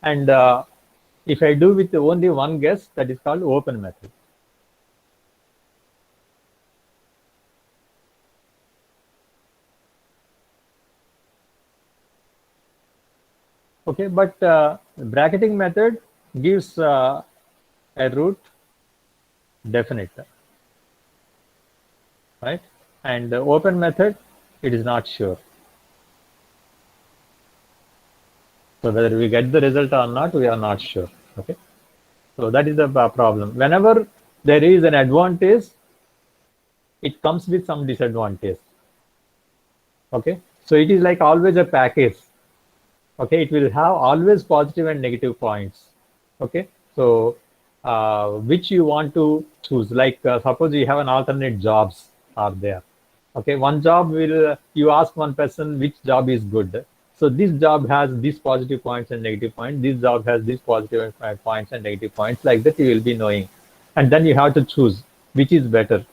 And if I do with only one guess, that is called open method. Okay, but bracketing method gives a root definite, right? And the open method, it is not sure. So whether we get the result or not, we are not sure. Okay, so that is the problem. Whenever there is an advantage, it comes with some disadvantage. Okay, so it is like always a package. Okay, it will have always positive and negative points. Okay, so which you want to choose, like suppose you have an alternate jobs are there. Okay, one job will, you ask one person which job is good. So this job has these positive points and negative points, this job has these positive points and negative points, like that you will be knowing. And then you have to choose which is better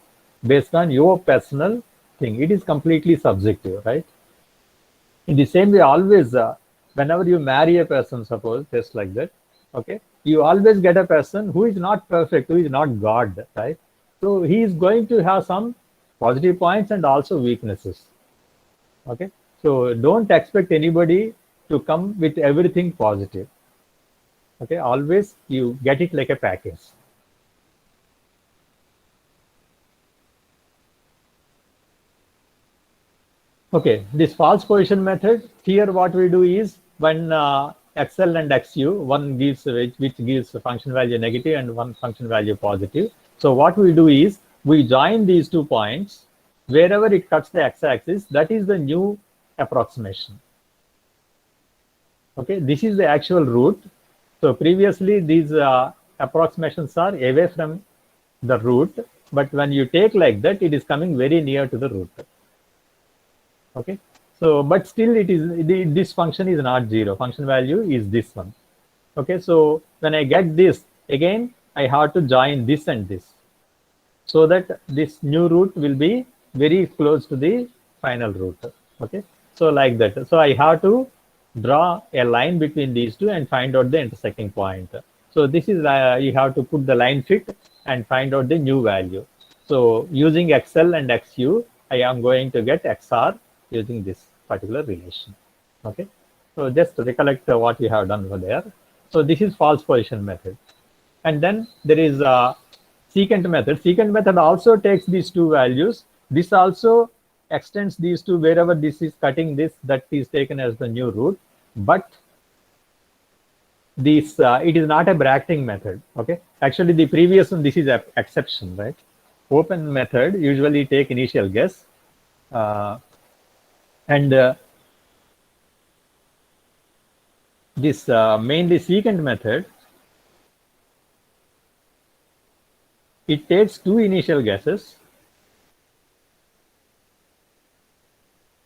based on your personal thing. It is completely subjective, right? In the same way, always, whenever you marry a person, suppose, just like that, okay, you always get a person who is not perfect, who is not God, right? So he is going to have some positive points and also weaknesses. Okay, so don't expect anybody to come with everything positive. Okay, always you get it like a package. Okay, this false position method, here what we do is when XL and XU, one gives which gives a function value negative and one function value positive. So what we do is we join these 2 points wherever it cuts the x-axis. That is the new approximation. Okay, this is the actual root. So previously these approximations are away from the root, but when you take like that, it is coming very near to the root. Okay, so but still it is this function is not 0. Function value is this one. Okay, so when I get this again, I have to join this and this, so that this new root will be very close to the final root. Okay, so like that. So I have to draw a line between these two and find out the intersecting point. So this is you have to put the line fit and find out the new value. So using XL and XU, I am going to get XR using this particular relation. Okay, so just recollect what we have done over there. So this is false position method. And then there is a secant method. Secant method also takes these 2 values. This also extends these 2 wherever this is cutting this, that is taken as the new root. But this it is not a bracketing method. Okay, actually the previous one, this is an exception, right? Open method usually take initial guess. And this mainly secant method, it takes 2 initial guesses,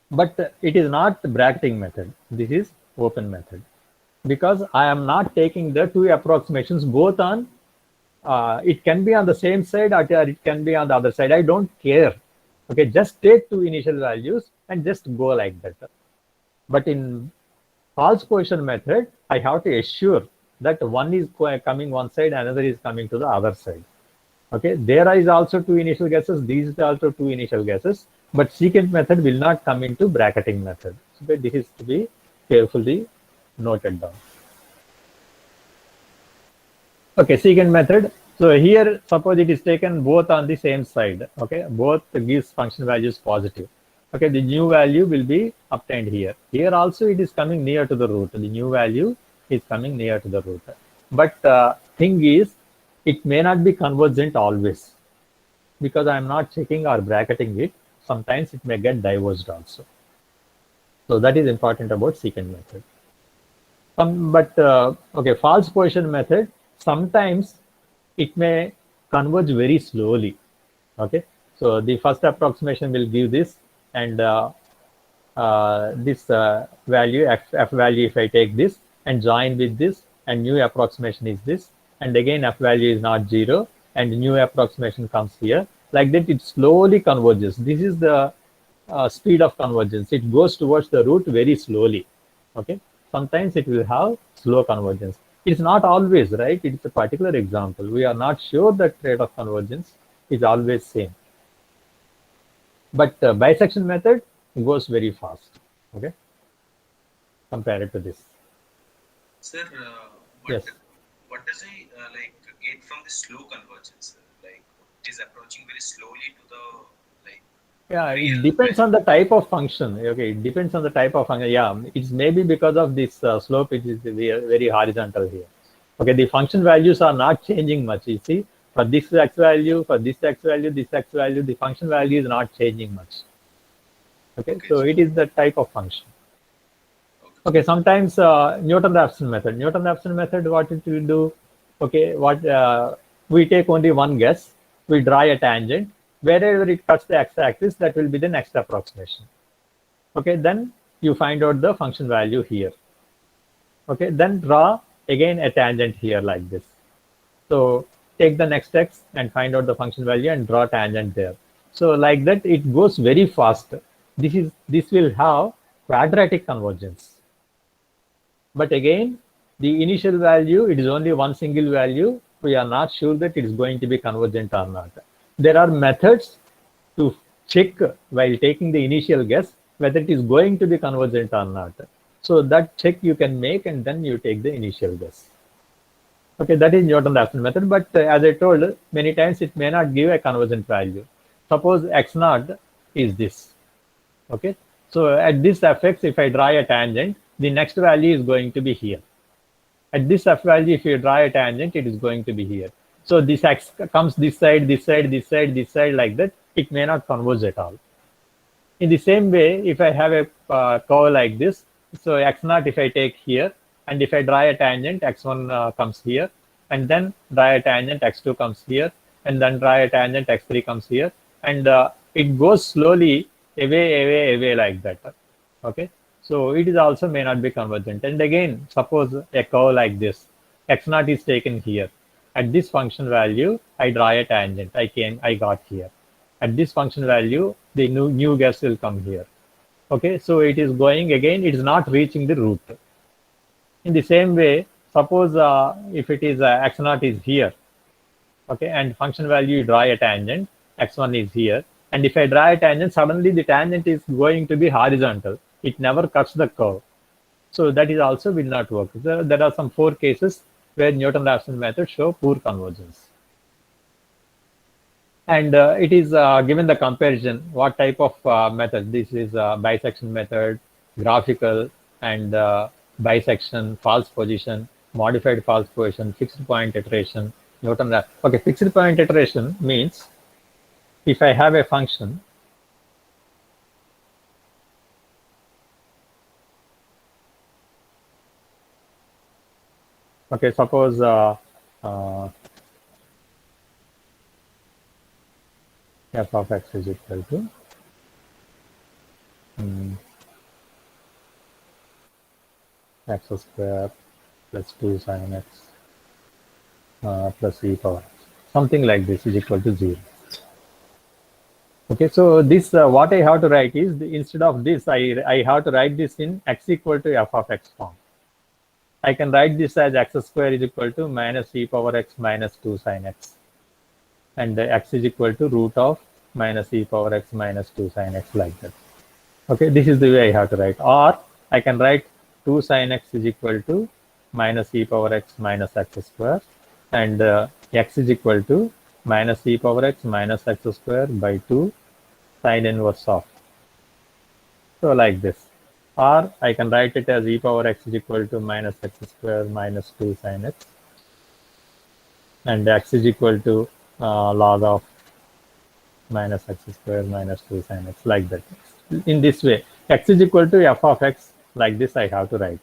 but it is not the bracketing method. This is open method, because I am not taking the 2 approximations both on, it can be on the same side or it can be on the other side. I don't care. Okay, just take 2 initial values and just go like that. But in false position method, I have to assure that one is coming one side, another is coming to the other side. Okay, there is also 2 initial guesses, these are also 2 initial guesses, but secant method will not come into bracketing method. So this is to be carefully noted down. Okay, secant method. So here, suppose it is taken both on the same side. Okay, both gives function values positive. Okay, the new value will be obtained here. Here also it is coming near to the root. The new value is coming near to the root. But thing is, it may not be convergent always, because I am not checking or bracketing it. Sometimes it may get diverged also. So that is important about secant method. Okay, false position method, sometimes it may converge very slowly. Okay, so the first approximation will give this, and this value f value, if I take this and join with this, and new approximation is this, and again f value is not 0, and new approximation comes here. Like that, it slowly converges. This is the speed of convergence. It goes towards the root very slowly. Okay, sometimes it will have slow convergence. It's not always, right? It's a particular example. We are not sure that rate of convergence is always same. But bisection method goes very fast. Okay, compared to this. Sir, Yes. what does I like get from the slow convergence? Like it is approaching very slowly to the like. Yeah, it real depends value. on the type of function. Okay, it depends on the type of function. Yeah, it's maybe because of this slope, which is very horizontal here. Okay, the function values are not changing much. You see, for this x value, for this x value, this x value, the function value is not changing much. Okay, so it is the type of function. Okay, sometimes Newton-Raphson method. Newton-Raphson method, what it will do? Okay, what we take only one guess. We draw a tangent. Wherever it cuts the x-axis, that will be the next approximation. Okay, then you find out the function value here. Okay, then draw again a tangent here like this. So take the next x and find out the function value and draw tangent there. So like that, it goes very fast. This will have quadratic convergence. But again, the initial value, it is only one single value. We are not sure that it is going to be convergent or not. There are methods to check while taking the initial guess whether it is going to be convergent or not. So that check you can make, and then you take the initial guess. Okay, that is Newton-Raphson method. But as I told, many times it may not give a convergent value. Suppose x naught is this. Okay, so at this fx, if I draw a tangent, the next value is going to be here. At this f value, if you draw a tangent, it is going to be here. So this x comes this side, this side, this side, this side, like that. It may not converge at all. In the same way, if I have a curve like this, so x naught if I take here, and if I draw a tangent, x1 comes here, and then draw a tangent, x2 comes here, and then draw a tangent, x3 comes here, and it goes slowly away like that. Okay, so it is also may not be convergent. And again, suppose a curve like this, x naught is taken here. At this function value, I draw a tangent. I got here. At this function value, the new guess will come here. Okay, so it is going again. It is not reaching the root. In the same way, suppose if it is x naught is here, okay, and function value you draw a tangent, x1 is here, and if I draw a tangent, suddenly the tangent is going to be horizontal. It never cuts the curve. So that is also will not work. There are some 4 cases where Newton-Raphson method show poor convergence. And it is given the comparison, what type of method. This is bisection method, graphical, and bisection, false position, modified false position, fixed point iteration, Newton-Raphson. Okay, fixed point iteration means if I have a function, okay, suppose f of x is equal to x square plus 2 sin x plus e power x. Something like this is equal to 0. Okay, so this what I have to write is instead of this, I have to write this in x equal to f of x form. I can write this as x square is equal to minus e power x minus 2 sin x, and x is equal to root of minus e power x minus 2 sin x, like that. Okay, this is the way I have to write. Or I can write 2 sin x is equal to minus e power x minus x square, and x is equal to minus e power x minus x square by 2 sin inverse of. So like this. Or I can write it as e power x is equal to minus x square minus 2 sin x, and x is equal to log of minus x square minus 2 sin x, like that. In this way, x is equal to f of x, like this I have to write.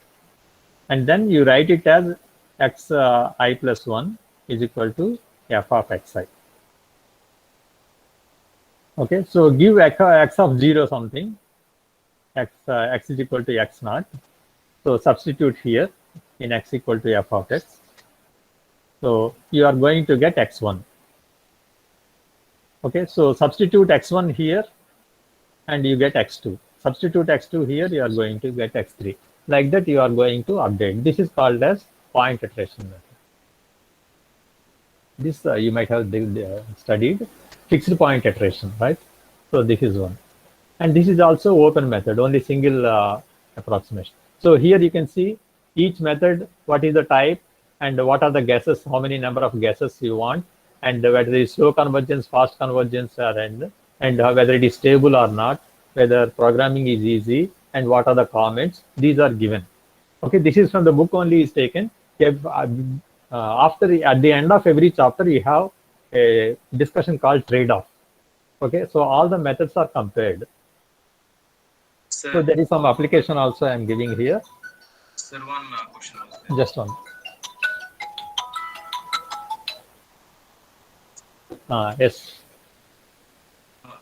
And then you write it as x I plus 1 is equal to f of xi. Okay, so give x of 0 something, x is equal to x naught. So substitute here, in x equal to f of x. So you are going to get x1. Okay, so substitute x1 here and you get x2. Substitute x2 here, you are going to get x3. Like that, you are going to update. This is called as point iteration method. This you might have studied fixed point iteration, right? So this is one. And this is also open method, only single approximation. So here you can see each method, what is the type and what are the guesses, how many number of guesses you want, and whether it is slow convergence, fast convergence, and whether it is stable or not, whether programming is easy, and what are the comments. These are given. Okay, this is from the book only is taken. At the end of every chapter, you have a discussion called trade-off. Okay, so all the methods are compared. Sir, So there is some application also I am giving here. sir, one question was there. Just one. Yes.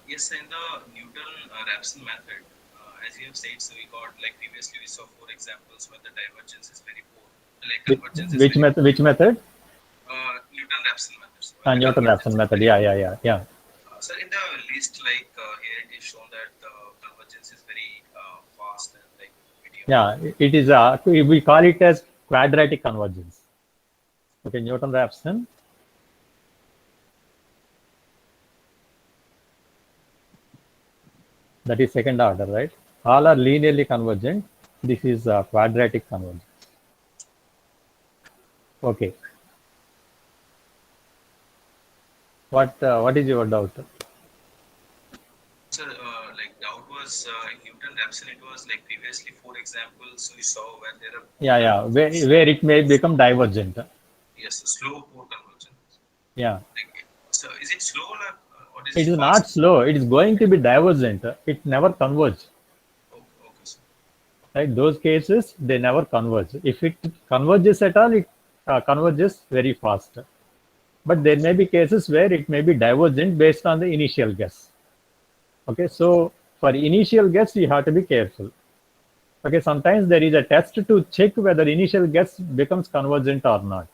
Yes, in the Newton-Raphson method, as you have said, so we got like previously we saw 4 examples where the divergence is very poor. Like convergence Which method? Which method? Newton-Raphson method. So Newton-Raphson method. Yeah. So in the list, like here it is shown that the convergence is very fast and like medium. Yeah, it is. We call it as quadratic convergence. Okay, Newton-Raphson. That is second order, right? All are linearly convergent. This is quadratic convergence. Okay. What is your doubt? Sir, like doubt was in Newton-Raphson, it was like previously 4 examples. So we saw where there are Yeah, where it may become divergent. yes, slow poor convergence. Yeah. Like, so is it slow or is It is fast? not slow. It is going to be divergent. It never converges. Okay, sir. Right? Those cases they never converge. If it converges at all, it converges very fast. But there may be cases where it may be divergent based on the initial guess. Okay, so for initial guess, you have to be careful. Okay, sometimes there is a test to check whether initial guess becomes convergent or not.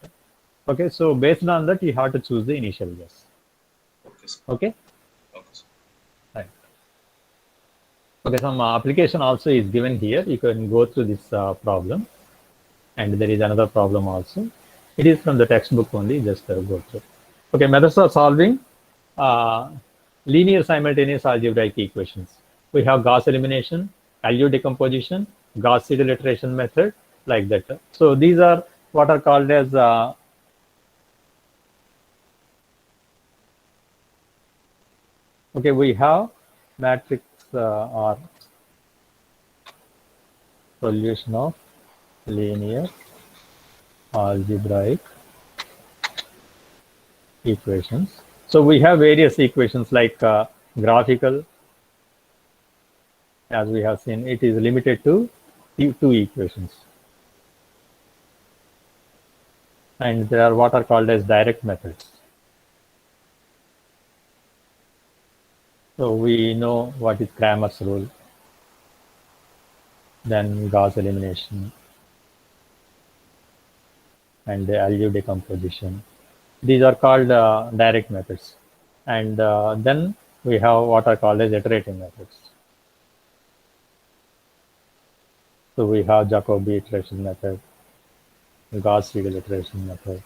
Okay, so based on that, you have to choose the initial guess. Okay, sir. Okay. Okay, sir. Right. Okay, some application also is given here. You can go through this problem, and there is another problem also. It is from the textbook only. Just go through. Okay, methods of solving linear simultaneous algebraic equations. We have Gauss elimination, LU decomposition, Gauss-Seidel iteration method, like that. So these are what are called as okay. We have matrix or solution of linear algebraic equations. So we have various equations like graphical, as we have seen, it is limited to 2 equations. And there are what are called as direct methods. So we know what is Cramer's rule, then Gauss elimination, and the LU decomposition. These are called direct methods. And then we have what are called as iterative methods. So we have Jacobi iteration method, Gauss-Seidel iteration method.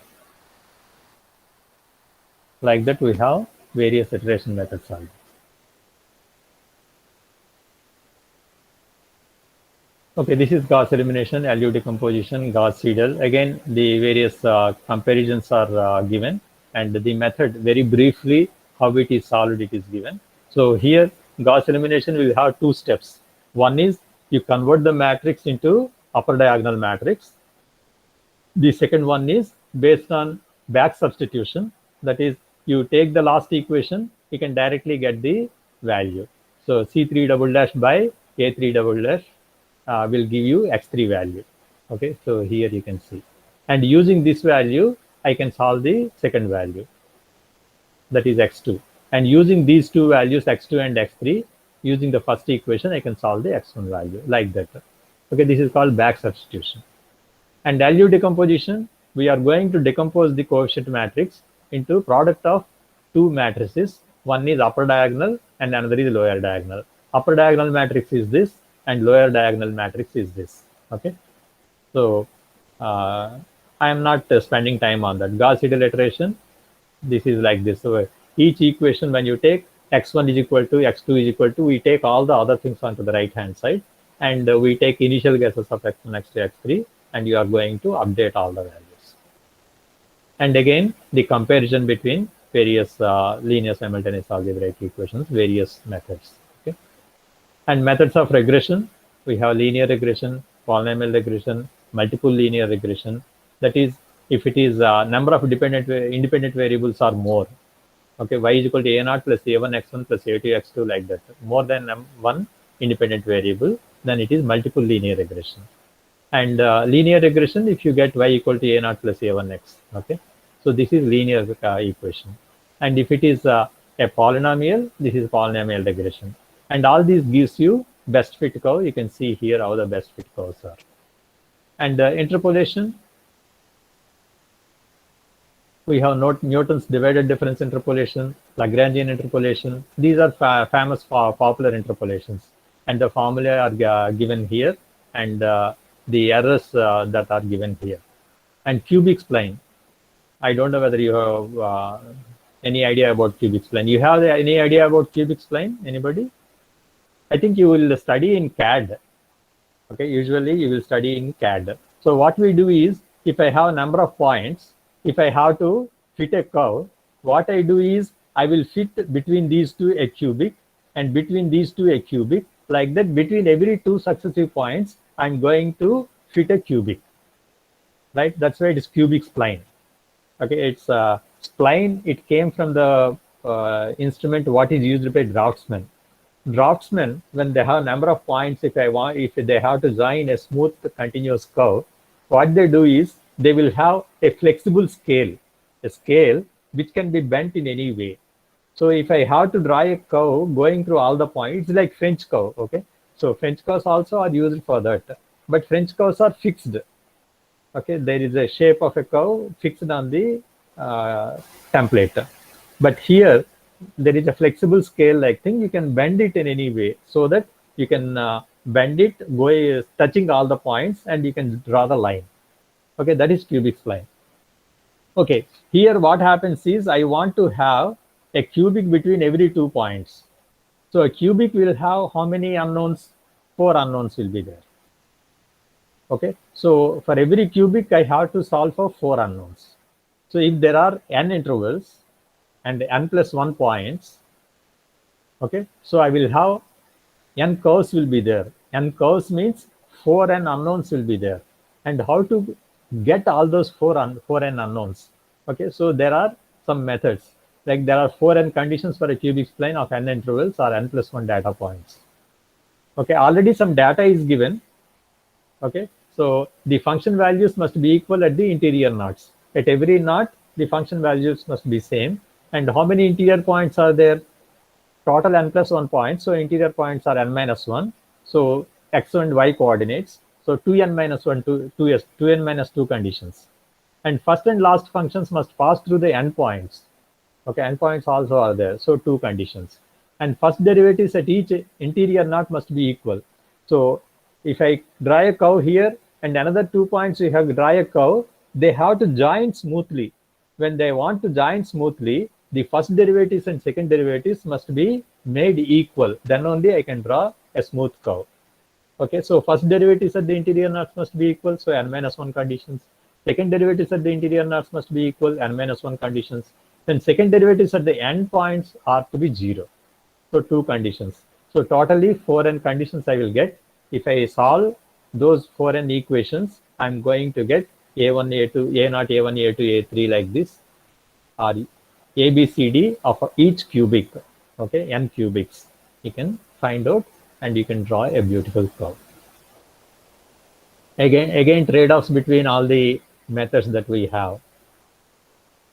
Like that, we have various iteration methods also. Okay, this is Gauss elimination, LU decomposition, Gauss-Seidel. Again, the various comparisons are given, and the method, very briefly, how it is solved, it is given. So here, Gauss elimination will have 2 steps. One is you convert the matrix into upper diagonal matrix. The second one is based on back substitution. That is, you take the last equation, you can directly get the value. So C3 double dash by A3 double dash will give you x3 value. Okay, so here you can see. And using this value, I can solve the second value, that is x2. And using these 2 values, x2 and x3, using the first equation, I can solve the x1 value, like that. Okay, this is called back substitution. And LU decomposition, we are going to decompose the coefficient matrix into product of two matrices. One is upper diagonal and another is lower diagonal. Upper diagonal matrix is this and lower diagonal matrix is this. Okay. So I am not spending time on that. Gauss-Seidel iteration, this is like this. So each equation, when you take x1 is equal to x2 is equal to, we take all the other things onto the right hand side, and we take initial guesses of x1, x2, x3, and you are going to update all the values. And again, the comparison between various linear simultaneous algebraic equations, various methods. Okay. And methods of regression, we have linear regression, polynomial regression, multiple linear regression. That is, if it is number of independent variables are more. Okay, y is equal to a0 plus a1 x1 plus a2 x2, like that. More than one independent variable, then it is multiple linear regression. And linear regression, if you get y equal to a0 plus a1x. Okay, so this is linear equation. And if it is a polynomial, this is polynomial regression. And all these gives you best fit curve. You can see here how the best fit curves are. And interpolation, we have Newton's divided difference interpolation, Lagrangian interpolation. These are famous popular interpolations, and the formulae are given here, and the errors that are given here. And cubic spline, I don't know whether you have any idea about cubic spline. You have any idea about cubic spline? Anybody? I think you will study in CAD. Okay, usually you will study in CAD. So what we do is, if I have a number of points, if I have to fit a curve, what I do is I will fit between these two a cubic and between these two a cubic, like that. Between every two successive points, I'm going to fit a cubic, right? That's why it is cubic spline. Okay, it's spline. It came from the instrument what is used by draftsmen. Draftsmen, when they have a number of points, if they have to join a smooth continuous curve, what they do is they will have a flexible scale, a scale which can be bent in any way. So if I have to draw a curve going through all the points, it's like French curve. Okay, so French curves also are used for that, but French curves are fixed. Okay, there is a shape of a curve fixed on the template, but here there is a flexible scale like thing. You can bend it in any way, so that you can bend it touching all the points, and you can draw the line. Okay, that is cubic spline. Okay, here what happens is I want to have a cubic between every 2 points. So a cubic will have how many unknowns? 4 unknowns will be there. Okay, so for every cubic I have to solve for 4 unknowns. So if there are n intervals and n plus 1 points, okay, so I will have n curves will be there. N curves means 4n unknowns will be there. And how to get all those 4n unknowns? Okay, so there are some methods. Like there are 4n conditions for a cubic spline of n intervals or n plus 1 data points. Okay, already some data is given. Okay, so the function values must be equal at the interior knots. At every knot, the function values must be same. And how many interior points are there? Total n plus 1 points. So interior points are n minus 1. So x and y coordinates. So 2n minus 1 to 2n minus 2 conditions. And first and last functions must pass through the endpoints. Okay, endpoints also are there. So 2 conditions. And first derivatives at each interior knot must be equal. So if I draw a curve here and another 2 points we have to draw a curve, they have to join smoothly. When they want to join smoothly, the first derivatives and second derivatives must be made equal. Then only I can draw a smooth curve. Okay, so first derivatives at the interior knots must be equal, so n minus 1 conditions. Second derivatives at the interior knots must be equal, n minus 1 conditions. Then second derivatives at the end points are to be 0. So 2 conditions. So totally 4n conditions I will get. If I solve those 4n equations, I'm going to get a1, a2, a0, a1, a2, a3 like this, or a, b, c, d of each cubic. Okay, n cubics. You can find out and you can draw a beautiful curve. Again trade-offs between all the methods that we have.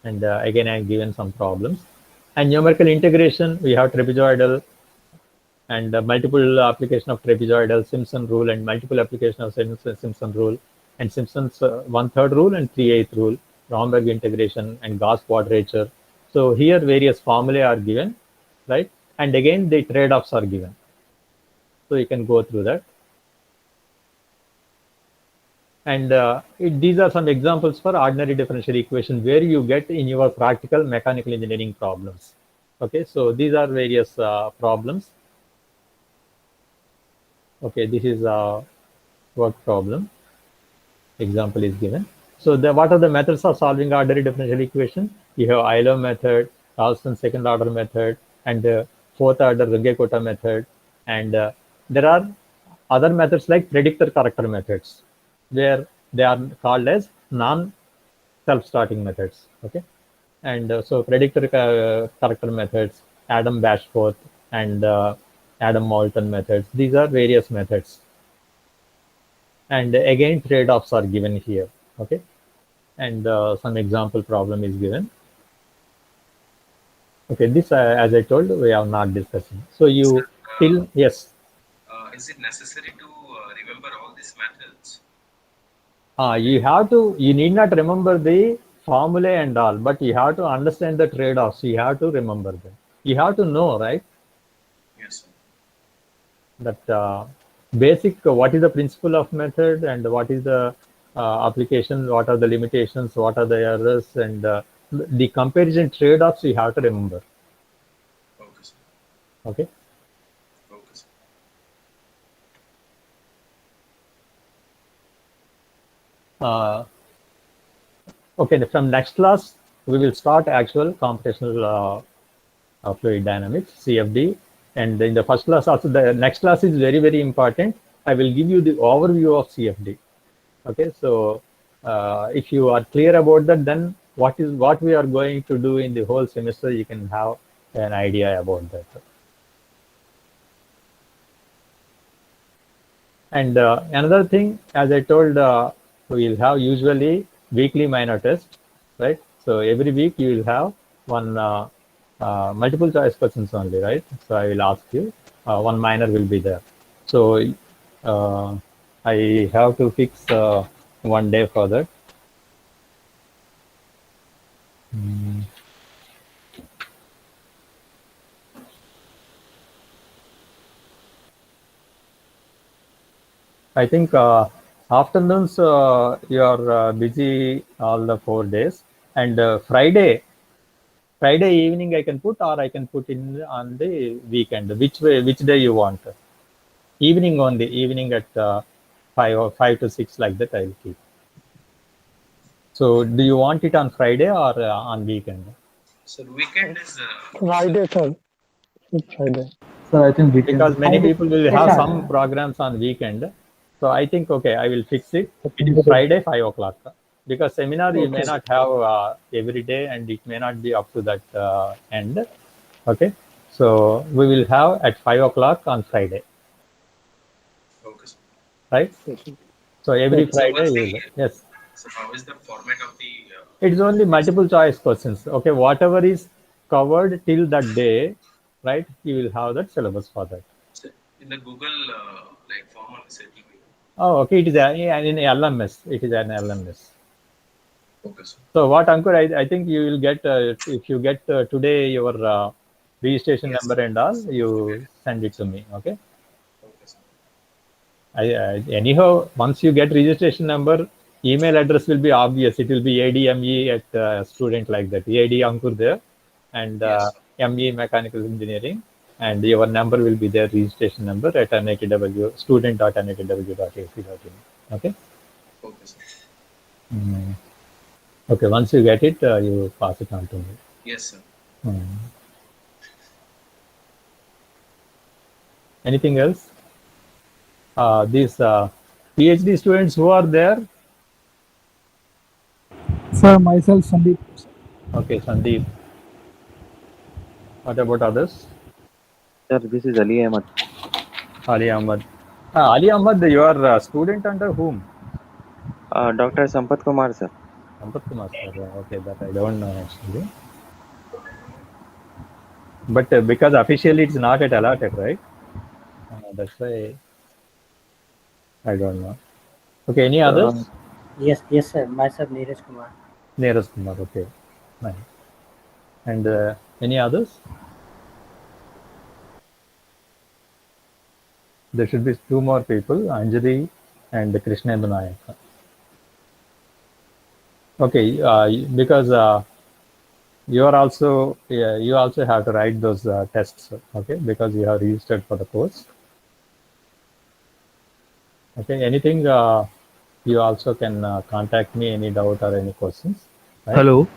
And again, I've given some problems. And numerical integration, we have trapezoidal and multiple application of trapezoidal, Simpson rule, and multiple application of Simpson rule. and Simpson's 1/3 rule and 3/8 rule, Romberg integration, and Gauss quadrature. So here various formulae are given, right? And again, the trade-offs are given. So you can go through that. And these are some examples for ordinary differential equation where you get in your practical mechanical engineering problems. Okay, so these are various problems. Okay, this is a work problem. Example is given. So what are the methods of solving ordinary differential equation? You have Euler method, Carlson second order method, and fourth order Runge-Kutta method. And there are other methods like predictor character methods, where they are called as non-self-starting methods. Okay, and so predictor character methods, Adam Bashforth and Adam Moulton methods. These are various methods. And again, trade-offs are given here. Okay, and some example problem is given. Okay, this as I told, we are not discussing. So you till yes. Is it necessary to remember all these methods? You need not remember the formula and all, but you have to understand the trade-offs. You have to remember them. You have to know, right? Yes, sir. That basic, what is the principle of method and what is the application, what are the limitations, what are the errors, and the comparison trade-offs you have to remember. Okay, sir. Okay. Okay, sir. Okay, from next class, we will start actual computational fluid dynamics, CFD. And in the first class also, the next class is very, very important. I will give you the overview of CFD. Okay, so if you are clear about that, then what we are going to do in the whole semester, you can have an idea about that. And another thing, as I told, we will have usually weekly minor test, right? So every week you will have one multiple choice questions only, right? So I will ask you, one minor will be there. So I have to fix one day for that. I think afternoons you are busy all the 4 days, and Friday evening I can put, or I can put in on the weekend. Which day you want? Evening only. Evening at 5 to 6 like that I will keep. So do you want it on Friday or on weekend? So weekend is Friday, sir. Friday. So I think we can. Because many people will have some programs on weekend. So I think, okay, I will fix it. It is Friday, 5 o'clock. Because seminar you may not have every day, and it may not be up to that end. Okay. So we will have at 5 o'clock on Friday. okay, sir. Right? So every Friday, So what's yes. So how is the format of the? It's only multiple choice questions. Okay, whatever is covered till that day, right? You will have that syllabus for that. So in the Google like form on the Oh, okay. It is in LMS. It is an LMS. Okay, sir. So what, Ankur, I think you will get, if you get today your registration number and all, you send it to me. Okay. Okay, sir. Anyhow, once you get registration number, email address will be obvious. It will be ADME at student like that. AD Ankur there, and ME mechanical engineering, and your number will be there, registration number at NITW student.nitw.ac.in. Okay. Okay, sir. Okay. Once you get it, you pass it on to me. Yes, sir. Anything else? These PhD students who are there. Sir, myself, Sandeep. Okay, Sandeep. What about others? Sir, this is Ali Ahmad. Ali Ahmad. Ali Ahmad, you are a student under whom? Dr. Sampath Kumar, sir. Sampath Kumar, sir. Okay, that I don't know actually. But because officially it's not at allotted, right? That's why I don't know. Okay, any others? Yes, sir. Myself, Neeraj Kumar. Neeraj Kumar, okay. Fine. And any others? There should be two more people, Anjali and Krishnendu Nayak. Okay, because you are also you also have to write those tests, okay? Because you have registered for the course. Okay, anything you also can contact me any doubt or any questions. Right? Hello.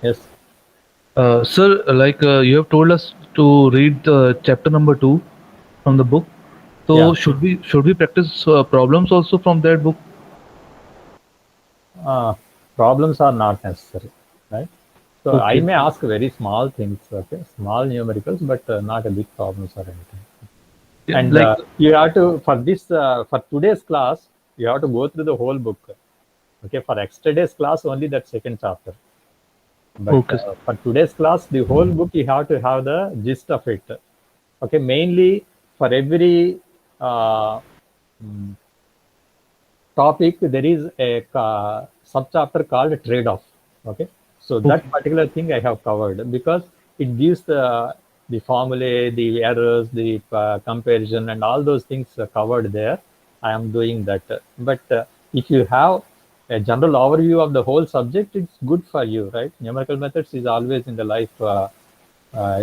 Yes. Sir, you have told us to read chapter number 2 from the book. So Yeah. should we practice problems also from that book? Problems are not necessary, right? So I Okay. may ask very small things, okay, small numericals, but not a big problems or anything. Yeah, And like you have to for this for today's class, you have to go through the whole book. Okay, for yesterday's class only that second chapter. But okay, sir. for today's class, the whole book you have to have the gist of it. Okay, mainly for every topic there is a sub-chapter called trade-off. Okay, so that Okay. particular thing I have covered because it gives the formulae, the errors, the comparison, and all those things covered there. I am doing that, but if you have a general overview of the whole subject, it's good for you, right? Numerical methods is always in the life.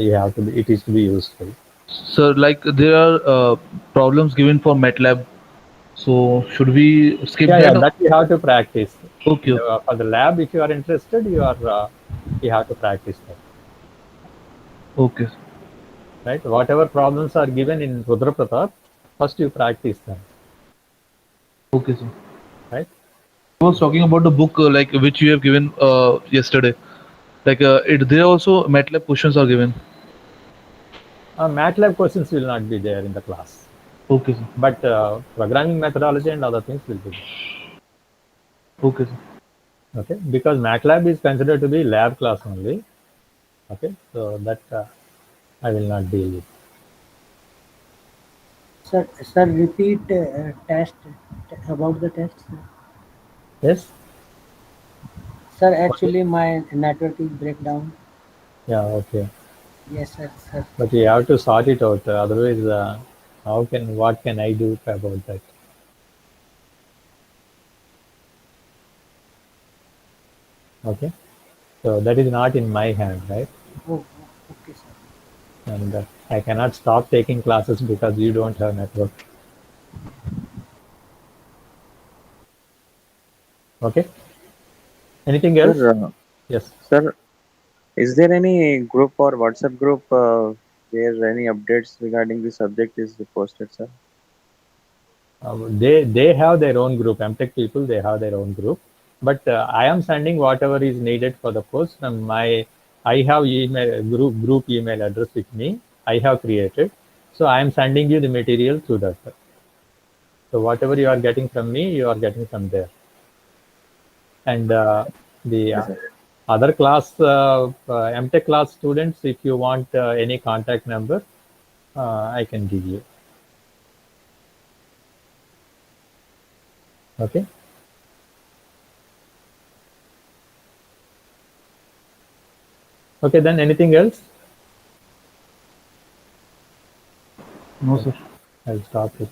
You have to be, it is to be useful. Sir, like there are problems given for MATLAB. So should we skip Yeah, yeah, that? that you have to practice. Okay, okay, For the lab, if you are interested, you have to practice that, okay, right? Whatever problems are given in Rudra Pratap, first you practice them, okay, sir. right? I was talking about the book like which you have given yesterday. Like there also MATLAB questions are given. MATLAB questions will not be there in the class, Okay, sir. but programming methodology and other things will be there. Okay, sir. Okay, because MATLAB is considered to be lab class only. Okay, so that I will not deal with. Sir, repeat test about the test, sir. Yes. Sir, actually my network is breakdown. Yeah. Okay. Yes, sir. But you have to sort it out. Otherwise, what can I do about that? Okay. So that is not in my hand, right? Oh, okay, sir. And I cannot stop taking classes because you don't have network. Okay. Anything else? Sir, Yes. sir, is there any group or WhatsApp group where any updates regarding the subject is posted, sir? They have their own group. MTech people, they have their own group. But I am sending whatever is needed for the course from my. I have email group email address with me. I have created. So I am sending you the material through that. So whatever you are getting from me, you are getting from there. And the Yes, sir. other class, MTech class students, if you want any contact number, I can give you. Okay. Okay, then anything else? No, sir. I'll stop it.